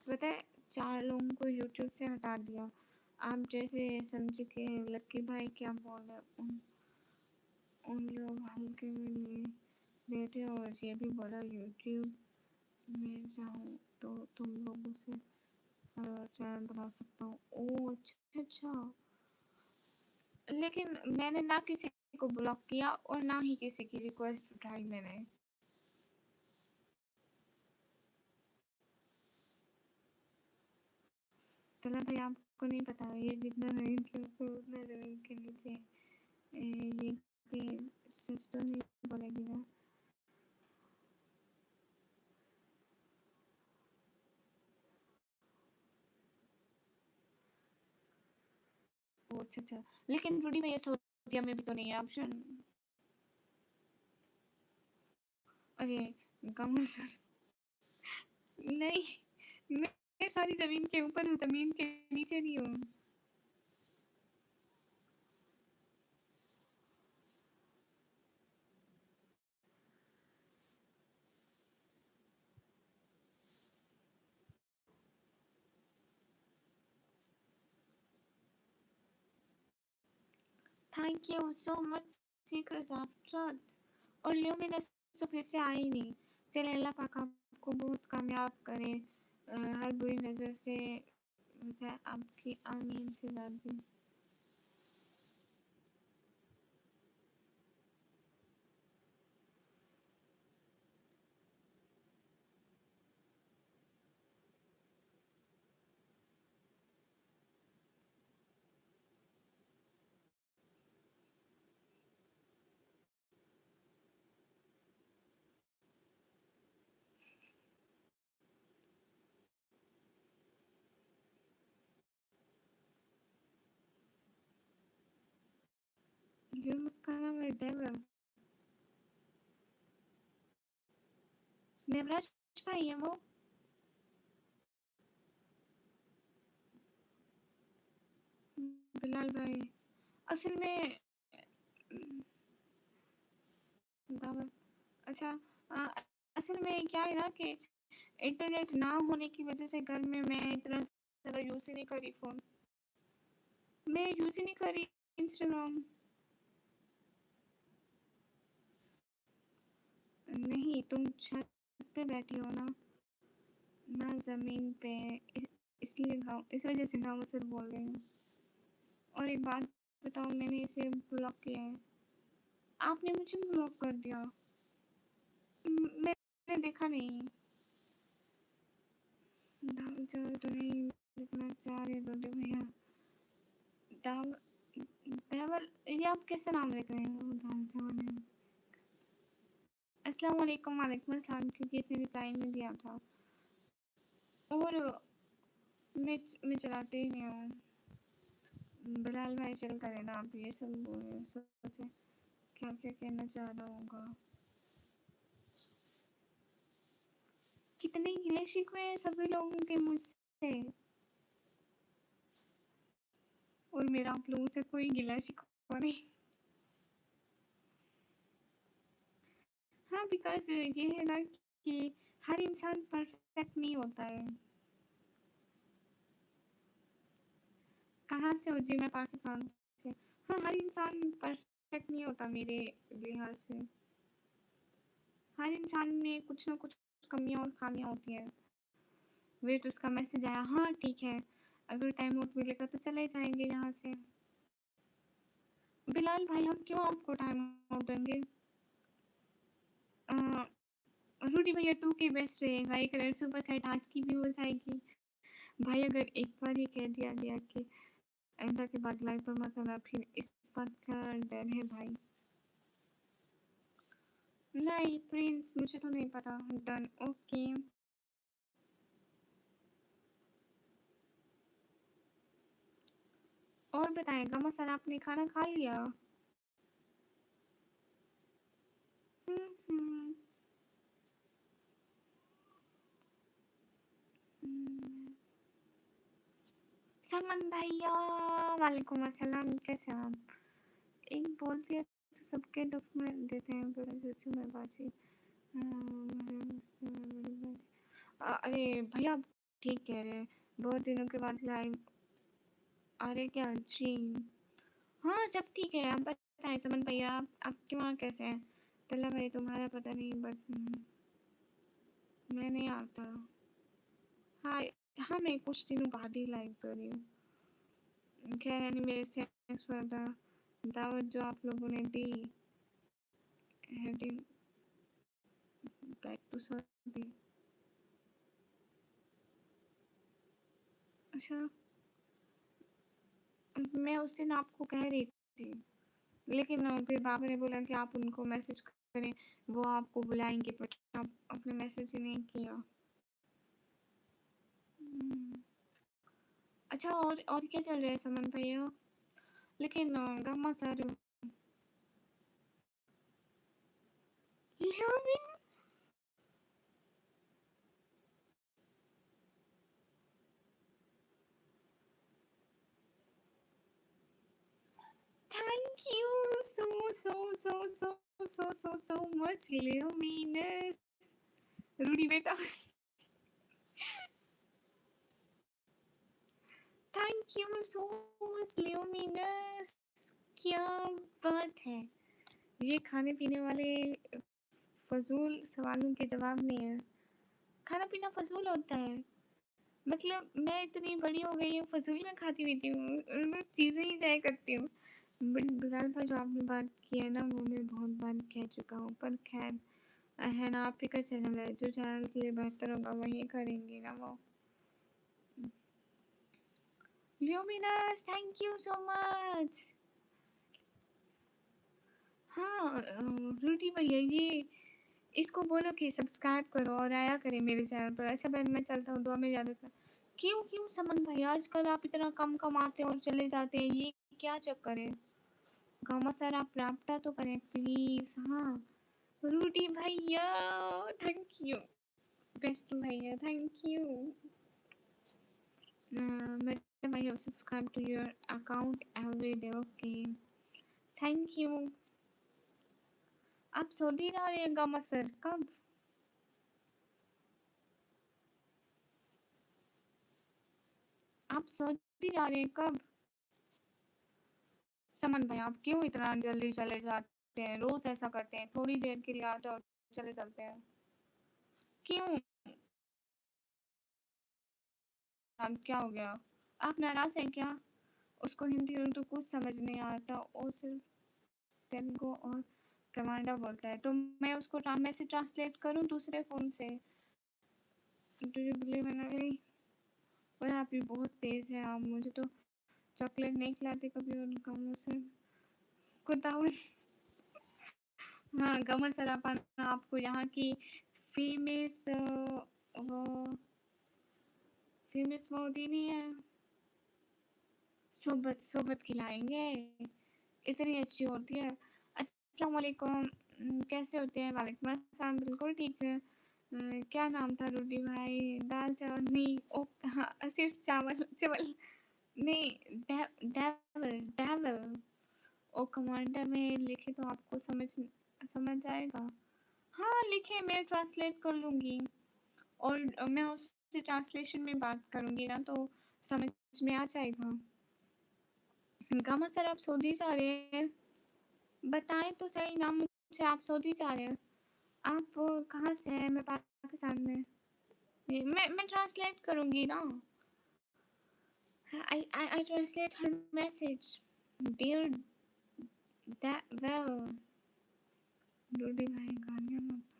पता है 4 लोगों को यूट्यूब से हटा दिया आप जैसे समझ के लक्की भाई क्या बोल रहे उन उन लोग हल्के में लिए लेते और ये भी बोला यूट्यूब में जाऊँ तो तुम लोगों से चैनल बना सकता हूँ ओह अच्छा अच्छा लेकिन मैंने ना किसी को ब्लॉक किया और ना ही किसी की रिक्वेस्ट उठाई मैंने तला भाई आपको नहीं पता ये जितना ज़मीन के ऊपर उतना ज़मीन के नीचे ये सिस्टम नहीं बोलेगी ना ओ अच्छा अच्छा लेकिन रूडी में ये सोडियम में भी तो नहीं है ऑप्शन अरे कम सर नहीं मैं सारी ज़मीन के ऊपर हूँ ज़मीन के नीचे नहीं हूँ thank you so much seekers of truth. और ल्यूमिनस तो फिर से आए ही नहीं। चले अल्लाह पाक आपको बहुत कामयाब करे, हर बुरी नज़र से बचाए आपकी, आमीन से ज़्यादा। ये उसका नाम है डेविल। देवराज भाई है वो। बिलाल भाई असल में दावत। अच्छा, अ, असल में क्या है ना कि इंटरनेट ना होने की वजह से घर में मैं इतना ज़्यादा यूज़ ही नहीं कर रही फ़ोन। मैं यूज़ ही नहीं कर रही इंस्टाग्राम। नहीं, तुम छत पे बैठी हो ना, मैं ज़मीन पे, इसलिए गाँव, इस वजह से गाँव से बोल रही हूँ। और एक बात बताओ, मैंने इसे ब्लॉक किया है। आपने मुझे ब्लॉक कर दिया। मैंने देखा नहीं। दाल चावल तो नहीं जितना चाह रहे रोटी भैया। दाल चावल, ये आप कैसे नाम रख रहे हो दाल चावल है। अस्सलाम वालेकुम, वालेकुम अस्सलाम, क्योंकि इसने रिप्लाई नहीं दिया था। और मैं चलाती ही नहीं हूँ। बिलाल भाई चल करे ना, आप ये सब बोले सोचे क्या क्या कहना चाह रहा होगा। कितने गिले शिकवे हैं सभी लोगों के मुझसे, और मेरा आप लोगों से कोई गिला शिकवा नहीं। हाँ, बिकॉज ये है ना कि हर इंसान परफेक्ट नहीं होता है। कहाँ से हो जी, मैं पाकिस्तान से। हाँ, हर इंसान परफेक्ट नहीं होता मेरे लिहाज से। हर इंसान में कुछ ना कुछ कमियाँ और खामियाँ होती हैं। वेट, उसका मैसेज आया, हाँ ठीक है, अगर टाइम आउट मिलेगा तो चले जाएंगे यहाँ से। बिलाल भाई, हम क्यों आपको टाइम आउट देंगे। रूडी भैया 2 के बेस्ट रहेगा, एक अलर्ट सुपर सेट आज की भी हो जाएगी। भाई अगर एक बार ये कह दिया गया कि आइंदा के बाद लाइव पर मत आना, फिर इस बात का डर है भाई। नहीं प्रिंस, मुझे तो नहीं पता। Done, okay. और बताएं गमा सर, आपने खाना खा लिया। हम्म, हम्म। सलमान भैया, वालेकुम अस्सलाम, कैसे हैं आप। एक बोल दिया तो सबके दुख में देते हैं, बड़े सच्चू में बाजी। अरे भैया, आप ठीक कह रहे हैं, बहुत दिनों के बाद लाइव आ रहे क्या जी। हाँ सब ठीक है, आप बताएं समन भैया, आपके वहाँ कैसे हैं। तल्ला भाई तुम्हारा पता नहीं, बट मैं नहीं आता। हाँ, हाँ मैं कुछ दिनों बाद ही लाइव कर रही हूँ। खैर एनी मेरे थैंक्स फॉर द दावत जो आप लोगों ने दी। Heading back to Saudi. अच्छा, मैं उस दिन आपको कह रही थी, लेकिन फिर बाबा ने बोला कि आप उनको मैसेज करें, वो आपको बुलाएंगे, बट आप आपने मैसेज ही नहीं किया। अच्छा, और क्या चल रहा है समन भैया। लेकिन गम्मा sir, thank you so so so so so much Luminous. Rudy बेटा, thank you so much Luminous. क्या बात है! ये खाने पीने वाले फजूल सवालों के जवाब नहीं है। खाना पीना फजूल होता है। मतलब मैं इतनी बड़ी हो गई हूँ, फजूल में खाती पीती हूँ, मैं चीज़ें ही तय करती हूँ। बट बिलाल भाई जो आपने बात की है ना, वो मैं बहुत बार कह चुका हूँ। पर खैर, है ना, आप ही का चैनल है, जो चैनल के लिए बेहतर होगा वही करेंगे ना वो। Luminous, thank you so much. हाँ, रूटी भैया, ये इसको बोलो कि सब्सक्राइब करो और आया करें मेरे चैनल पर। अच्छा बहन, मैं चलता हूँ, दुआ में याद रखना। क्यों क्यों समन भाई, आजकल आप इतना कम कमाते और चले जाते हैं, ये क्या चक्कर है? गामा सर, आप प्राप्ता तो करें प्लीज। हाँ, रूटी भैया, थैंक यू। बेस्ट भैया, thank you. Madam, I have subscribed to your account every day. Okay, thank you. आप सऊदी जा रहे हैं गामा सर, कब? आप सऊदी जा रहे हैं कब? समन भाई, आप क्यों इतना जल्दी चले जाते हैं? रोज ऐसा करते हैं, थोड़ी देर के लिए आते हैं और चले जाते हैं, क्यों? अब क्या हो गया? आप नाराज हैं क्या? उसको हिंदी उर्दू कुछ समझ नहीं आता, वो सिर्फ तेलुगु और कनाडा बोलता है। तो मैं उसको मैसेज ट्रांसलेट करूं दूसरे फ़ोन से? Do you believe in Ali? वह आप भी बहुत तेज़ है आप, मुझे तो चॉकलेट नहीं खिलाते कभी और गाँव से कुदावन। हाँ, गमन सरापाना आपको यहाँ की फेमस वो फेमस वो होती नहीं है, सोबत सोबत खिलाएंगे, इतनी अच्छी होती है। अस्सलाम वालेकुम, कैसे होते हैं? वालेकुम अस्सलाम, बिल्कुल ठीक है। क्या नाम था रूडी भाई? दाल चावल नहीं, ओ हाँ, सिर्फ चावल चावल नहीं, डेवल डेवल। ओ कमांडर में लिखे तो आपको समझ समझ आएगा। हाँ लिखे, मैं ट्रांसलेट कर लूँगी और मैं उससे ट्रांसलेशन में बात करूँगी ना, तो समझ में आ जाएगा। गामा सर, आप सऊदी जा रहे हैं? बताएं तो सही ना मुझे, आप सऊदी जा रहे हैं? आप कहाँ से हैं? मैं पाकिस्तान में। मैं ट्रांसलेट करूँगी ना। I translate her message. Dear that well. Rudy भाई गालियाँ मत।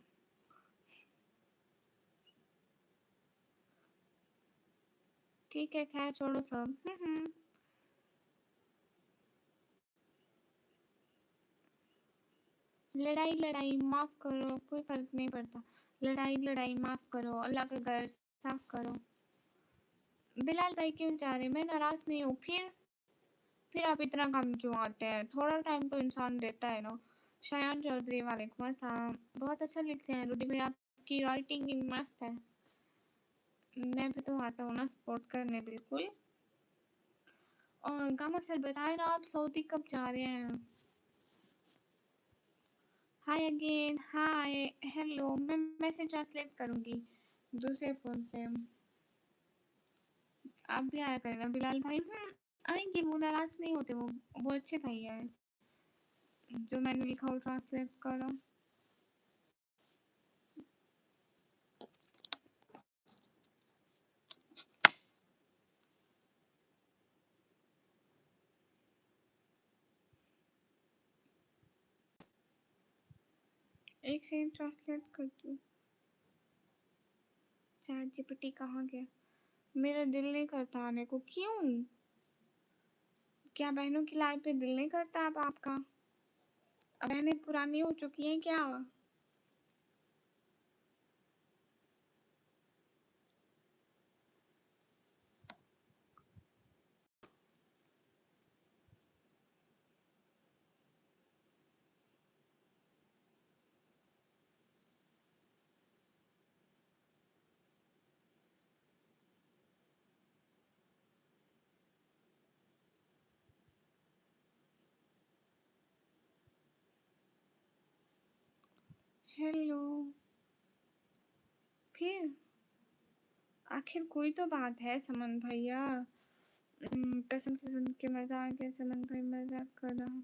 ठीक है, खैर छोड़ो सब। लड़ाई लड़ाई माफ करो, कोई फर्क नहीं पड़ता। लड़ाई लड़ाई माफ करो, अल्लाह का घर साफ करो। बिलाल भाई क्यों जा रहे हैं? मैं नाराज नहीं हूँ। फिर आप इतना कम क्यों आते हैं? थोड़ा टाइम तो इंसान देता है ना। शयान चौधरी, वालेकुम अस्सलाम, बहुत अच्छा लिखते हैं रूडी भाई, आपकी राइटिंग मस्त है। मैं भी तो आता हूँ ना सपोर्ट करने, बिल्कुल। और गामा सर बताए ना, आप सऊदी कब जा रहे हैं? हाय अगेन, हाय, हेलो। मैं मैसेज ट्रांसलेट करूँगी दूसरे फ़ोन से। आप भी आया करें ना बिलाल भाई। आएंगे, वो नाराज नहीं होते, वो अच्छे भैया है। जो मैंने लिखा वो ट्रांसलेट करो। एक सेकंड, ट्रांसलेट कर दूँ। चैट जीपीटी कहाँ गया? मेरा दिल नहीं करता आने को, क्यों? क्या बहनों की लाइफ पे दिल नहीं करता अब आपका? अब बहनें पुरानी हो चुकी हैं क्या? हेलो। फिर आखिर कोई तो बात है समन भैया। कसम से सुन के मजा आ गया। समन भाई मजाक कर रहा।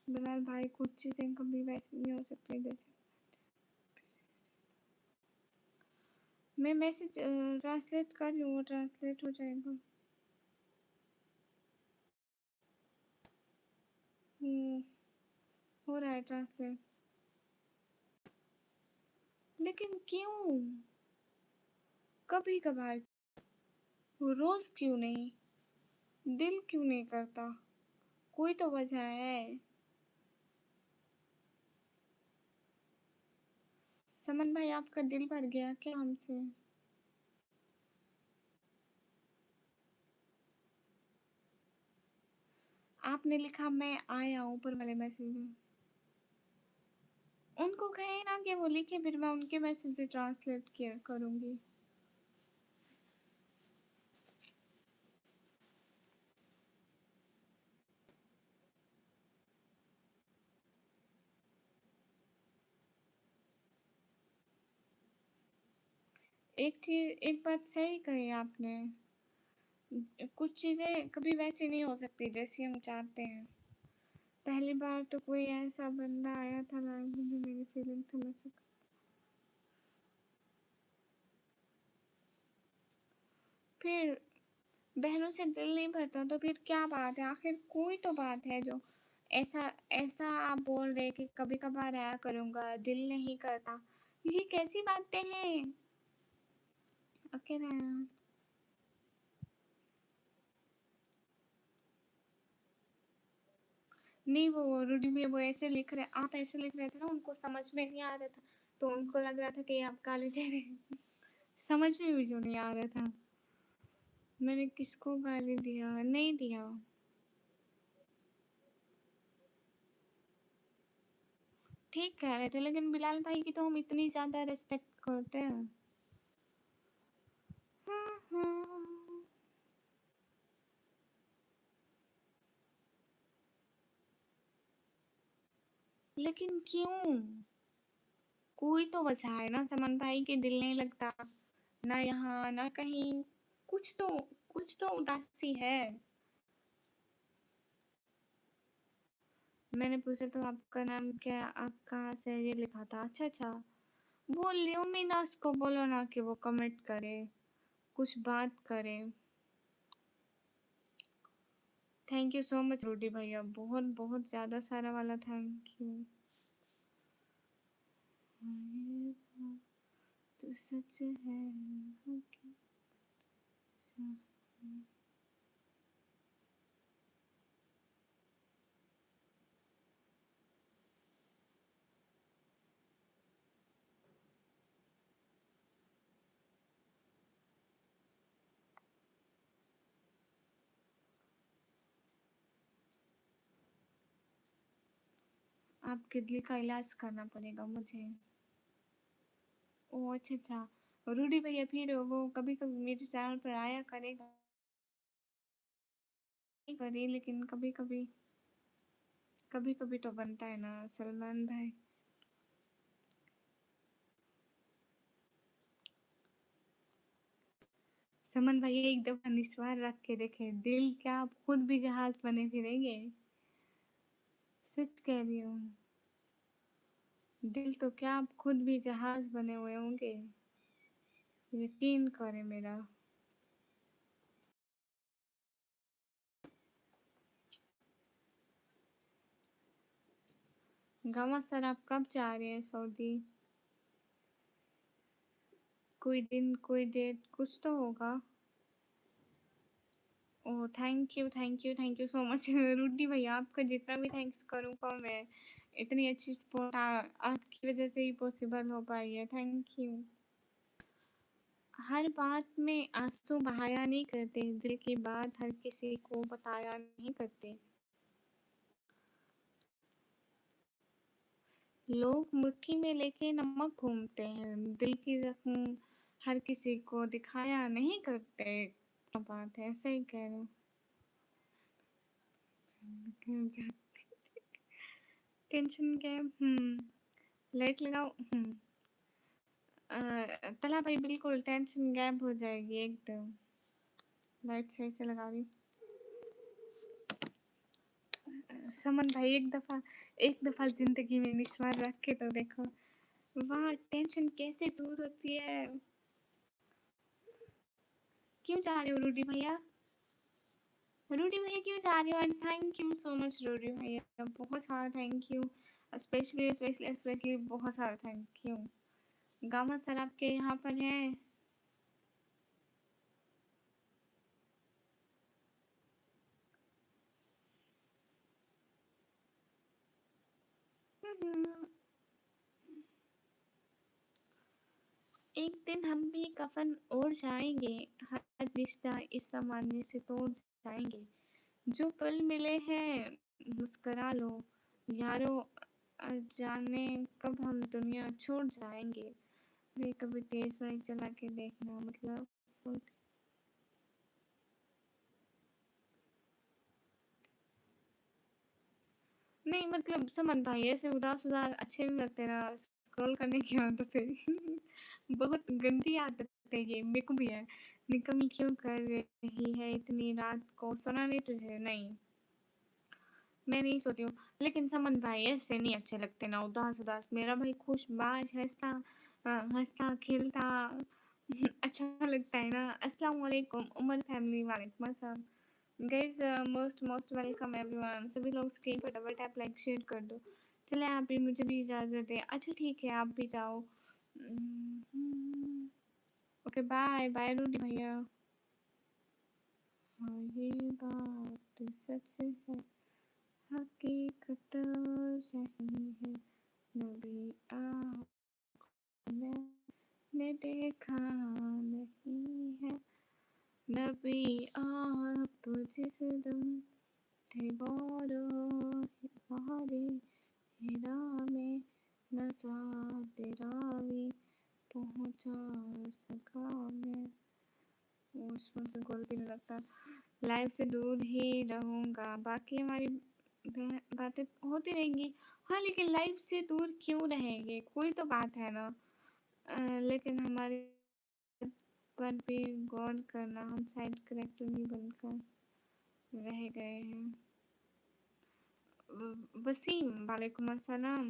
बिलाल भाई कुछ चीजें कभी वैसी नहीं हो सकती जैसे। मैं मैसेज ट्रांसलेट कर रही हूँ, ट्रांसलेट हो जाएगा। हो रहा है ट्रांसलेट। लेकिन क्यों? कभी कभार, रोज क्यों नहीं? दिल क्यों नहीं करता? कोई तो वजह है। समन भाई आपका दिल भर गया क्या हमसे? आपने लिखा मैं आया ऊपर वाले मैसेज में। उनको कहे ना कि वो लिखे, फिर मैं उनके मैसेज भी ट्रांसलेट किया करूंगी। एक चीज, एक बात सही कही आपने। कुछ चीजें कभी वैसी नहीं हो सकती जैसी हम चाहते हैं। पहली बार तो कोई ऐसा बंदा आया था लाइफ में जो मेरी फीलिंग समझ सका। फिर बहनों से दिल नहीं भरता तो फिर क्या बात है? आखिर कोई तो बात है जो ऐसा ऐसा आप बोल रहे कि कभी कभार आया करूंगा, दिल नहीं करता। ये कैसी बातें हैं? ओके ना। नहीं, वो रूडी में वो ऐसे लिख रहे, आप ऐसे लिख रहे थे ना, उनको समझ में नहीं आ रहा था। तो उनको लग रहा था कि आप काले तेरे। समझ में भी जो नहीं आ रहा था। मैंने किसको गाली दिया? नहीं दिया। ठीक कह रहे थे, लेकिन बिलाल भाई की तो हम इतनी ज्यादा रिस्पेक्ट करते हैं। लेकिन क्यों? कोई तो वजह है ना। समन भाई के दिल नहीं लगता ना यहाँ ना कहीं। कुछ तो, कुछ तो उदासी है। मैंने पूछा तो आपका नाम क्या, आप कहाँ से, ये लिखा था। अच्छा अच्छा। वो ल्यूमिनस को बोलो ना कि वो कमेंट करे, कुछ बात करे। Thank you so much Rudy भैया, बहुत बहुत ज्यादा सारा वाला थैंक यू। तो सच है। आपके दिल का इलाज करना पड़ेगा मुझे। ओ अच्छा अच्छा। रूडी भैया फिर वो कभी कभी मेरे चैनल पर आया करेगा। नहीं करे, लेकिन कभी कभी, कभी कभी तो बनता है ना सलमान भाई। समन भाई एक दफा निस्वार रख के देखे, दिल क्या आप खुद भी जहाज बने फिरेंगे। सच कह रही हूँ। दिल तो क्या आप खुद भी जहाज बने हुए होंगे। यकीन करे मेरा। गामा सर आप कब जा रहे हैं सऊदी? कोई दिन, कोई डेट, कुछ तो होगा। Oh thank you thank you thank you so much. Rudy भैया आपका जितना भी थैंक्स करूँ कम है। इतनी अच्छी सपोर्ट आपकी वजह से ही पॉसिबल हो पाई है। Thank you. हर बात में आंसू बहाया नहीं करते, दिल की बात हर किसी को बताया नहीं करते। लोग मुट्ठी में लेके नमक घूमते हैं, दिल की जख्म हर किसी को दिखाया नहीं करते। क्या बात है, सही कह रहे हो। टेंशन क्या है? लाइट लगाओ। तला भाई बिल्कुल टेंशन गायब हो जाएगी एकदम। लाइट सही से लगा रही हूँ। समन भाई एक दफा जिंदगी में निस्वार रख के तो देखो, वाह टेंशन कैसे दूर होती है। क्यों जा रहे हो रूडी भैया? रूडी भैया क्यों जा रहे हो? And thank you so much Rudy भैया, बहुत सारा थैंक यू। स्पेशली बहुत सारा थैंक यू। गामा सर आपके यहाँ पर हैं। एक दिन हम भी कफन ओढ़ जाएंगे, हर रिश्ता इस जमाने से तोड़ जाएंगे। जो पल मिले हैं मुस्कुरा लो यारो, जाने कब हम दुनिया छोड़ जाएंगे। वे कभी तेज बाइक चला के देखना, मतलब नहीं, मतलब समन भाई ऐसे उदास उदास अच्छे नहीं लगते ना स्क्रॉल करने की आदत से। बहुत गंदी आदत है ये, मेरे को भी है। निकम्मी क्यों कर रही है इतनी रात को, सोना नहीं तुझे? नहीं, मैं नहीं सोती हूँ। लेकिन समन भाई ऐसे नहीं अच्छे लगते ना, उदास उदास। मेरा भाई खुशबाज हंसता हंसता खेलता अच्छा लगता है ना। अस्सलाम वालेकुम उमर फैमिली, वालेकुम अस्सलाम गाइस। Most welcome everyone. सभी लोग स्क्रीन पर डबल टैप लाइक शेयर कर दो। चले आप भी, मुझे भी इजाज़त है। अच्छा ठीक है, आप भी जाओ। ओके बाय बाय रूडी भैया। हाँ ये बात सच है, हकीकत सही है, नबी आपने देखा नहीं है। नबी आप जिस दम थे बारे हिरा में, नज़ा तेरा भी पहुँचा सका मैं। उसमें से गोल भी नहीं लगता। लाइफ से दूर ही रहूँगा, बाकी हमारी बातें होती रहेंगी। हाँ लेकिन लाइफ से दूर क्यों रहेंगे, कोई तो बात है ना। लेकिन हमारी पर भी गौर करना, हम साइड करेक्टर नहीं बनकर रह गए हैं। वसीम वालेकुम अस्सलाम।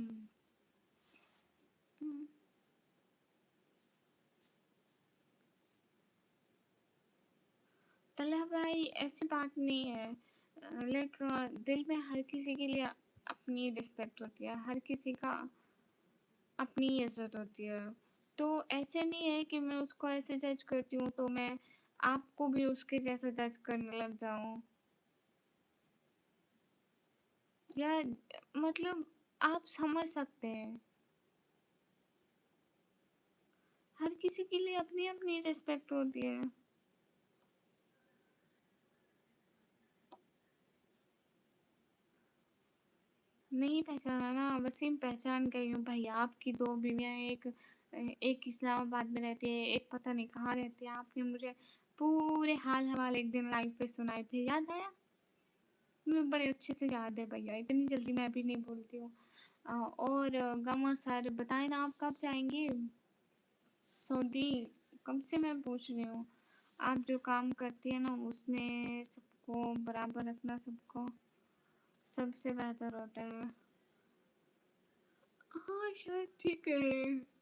तलहा भाई ऐसी बात नहीं है। लाइक दिल में हर किसी के लिए अपनी रिस्पेक्ट होती है, हर किसी का अपनी इज्जत होती है। तो ऐसे नहीं है कि मैं उसको ऐसे जज करती हूँ तो मैं आपको भी उसके जैसा जज करने लग जाऊँ, या मतलब आप समझ सकते हैं, हर किसी के लिए अपनी अपनी रिस्पेक्ट होती है। नहीं पहचाना ना, वसीम पहचान गई हूँ भाई। आपकी दो बीवियाँ, एक इस्लामाबाद में रहती है, एक पता नहीं कहाँ रहती है। आपने मुझे पूरे हाल हवाले एक दिन लाइव पे सुनाए थे, याद आया? मुझे बड़े अच्छे से याद है भैया, इतनी जल्दी मैं भी नहीं भूलती हूँ। और गमा सर बताएं ना, आप कब जाएंगे सऊदी? कब से मैं पूछ रही हूँ। आप जो काम करती है ना उसमें सबको बराबर रखना, सबको सबसे बेहतर होता है। हाँ शायद ठीक है।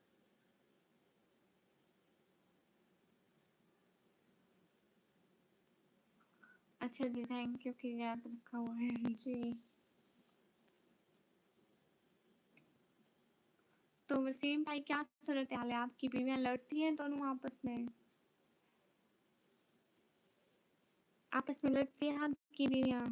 अच्छा जी, थैंक यू कि याद रखा हुआ है जी। तो वसीम भाई क्या सूरत हाल है? आपकी बीवियाँ लड़ती हैं दोनों आपस में? आपस में लड़ती हैं आपकी बीवियाँ?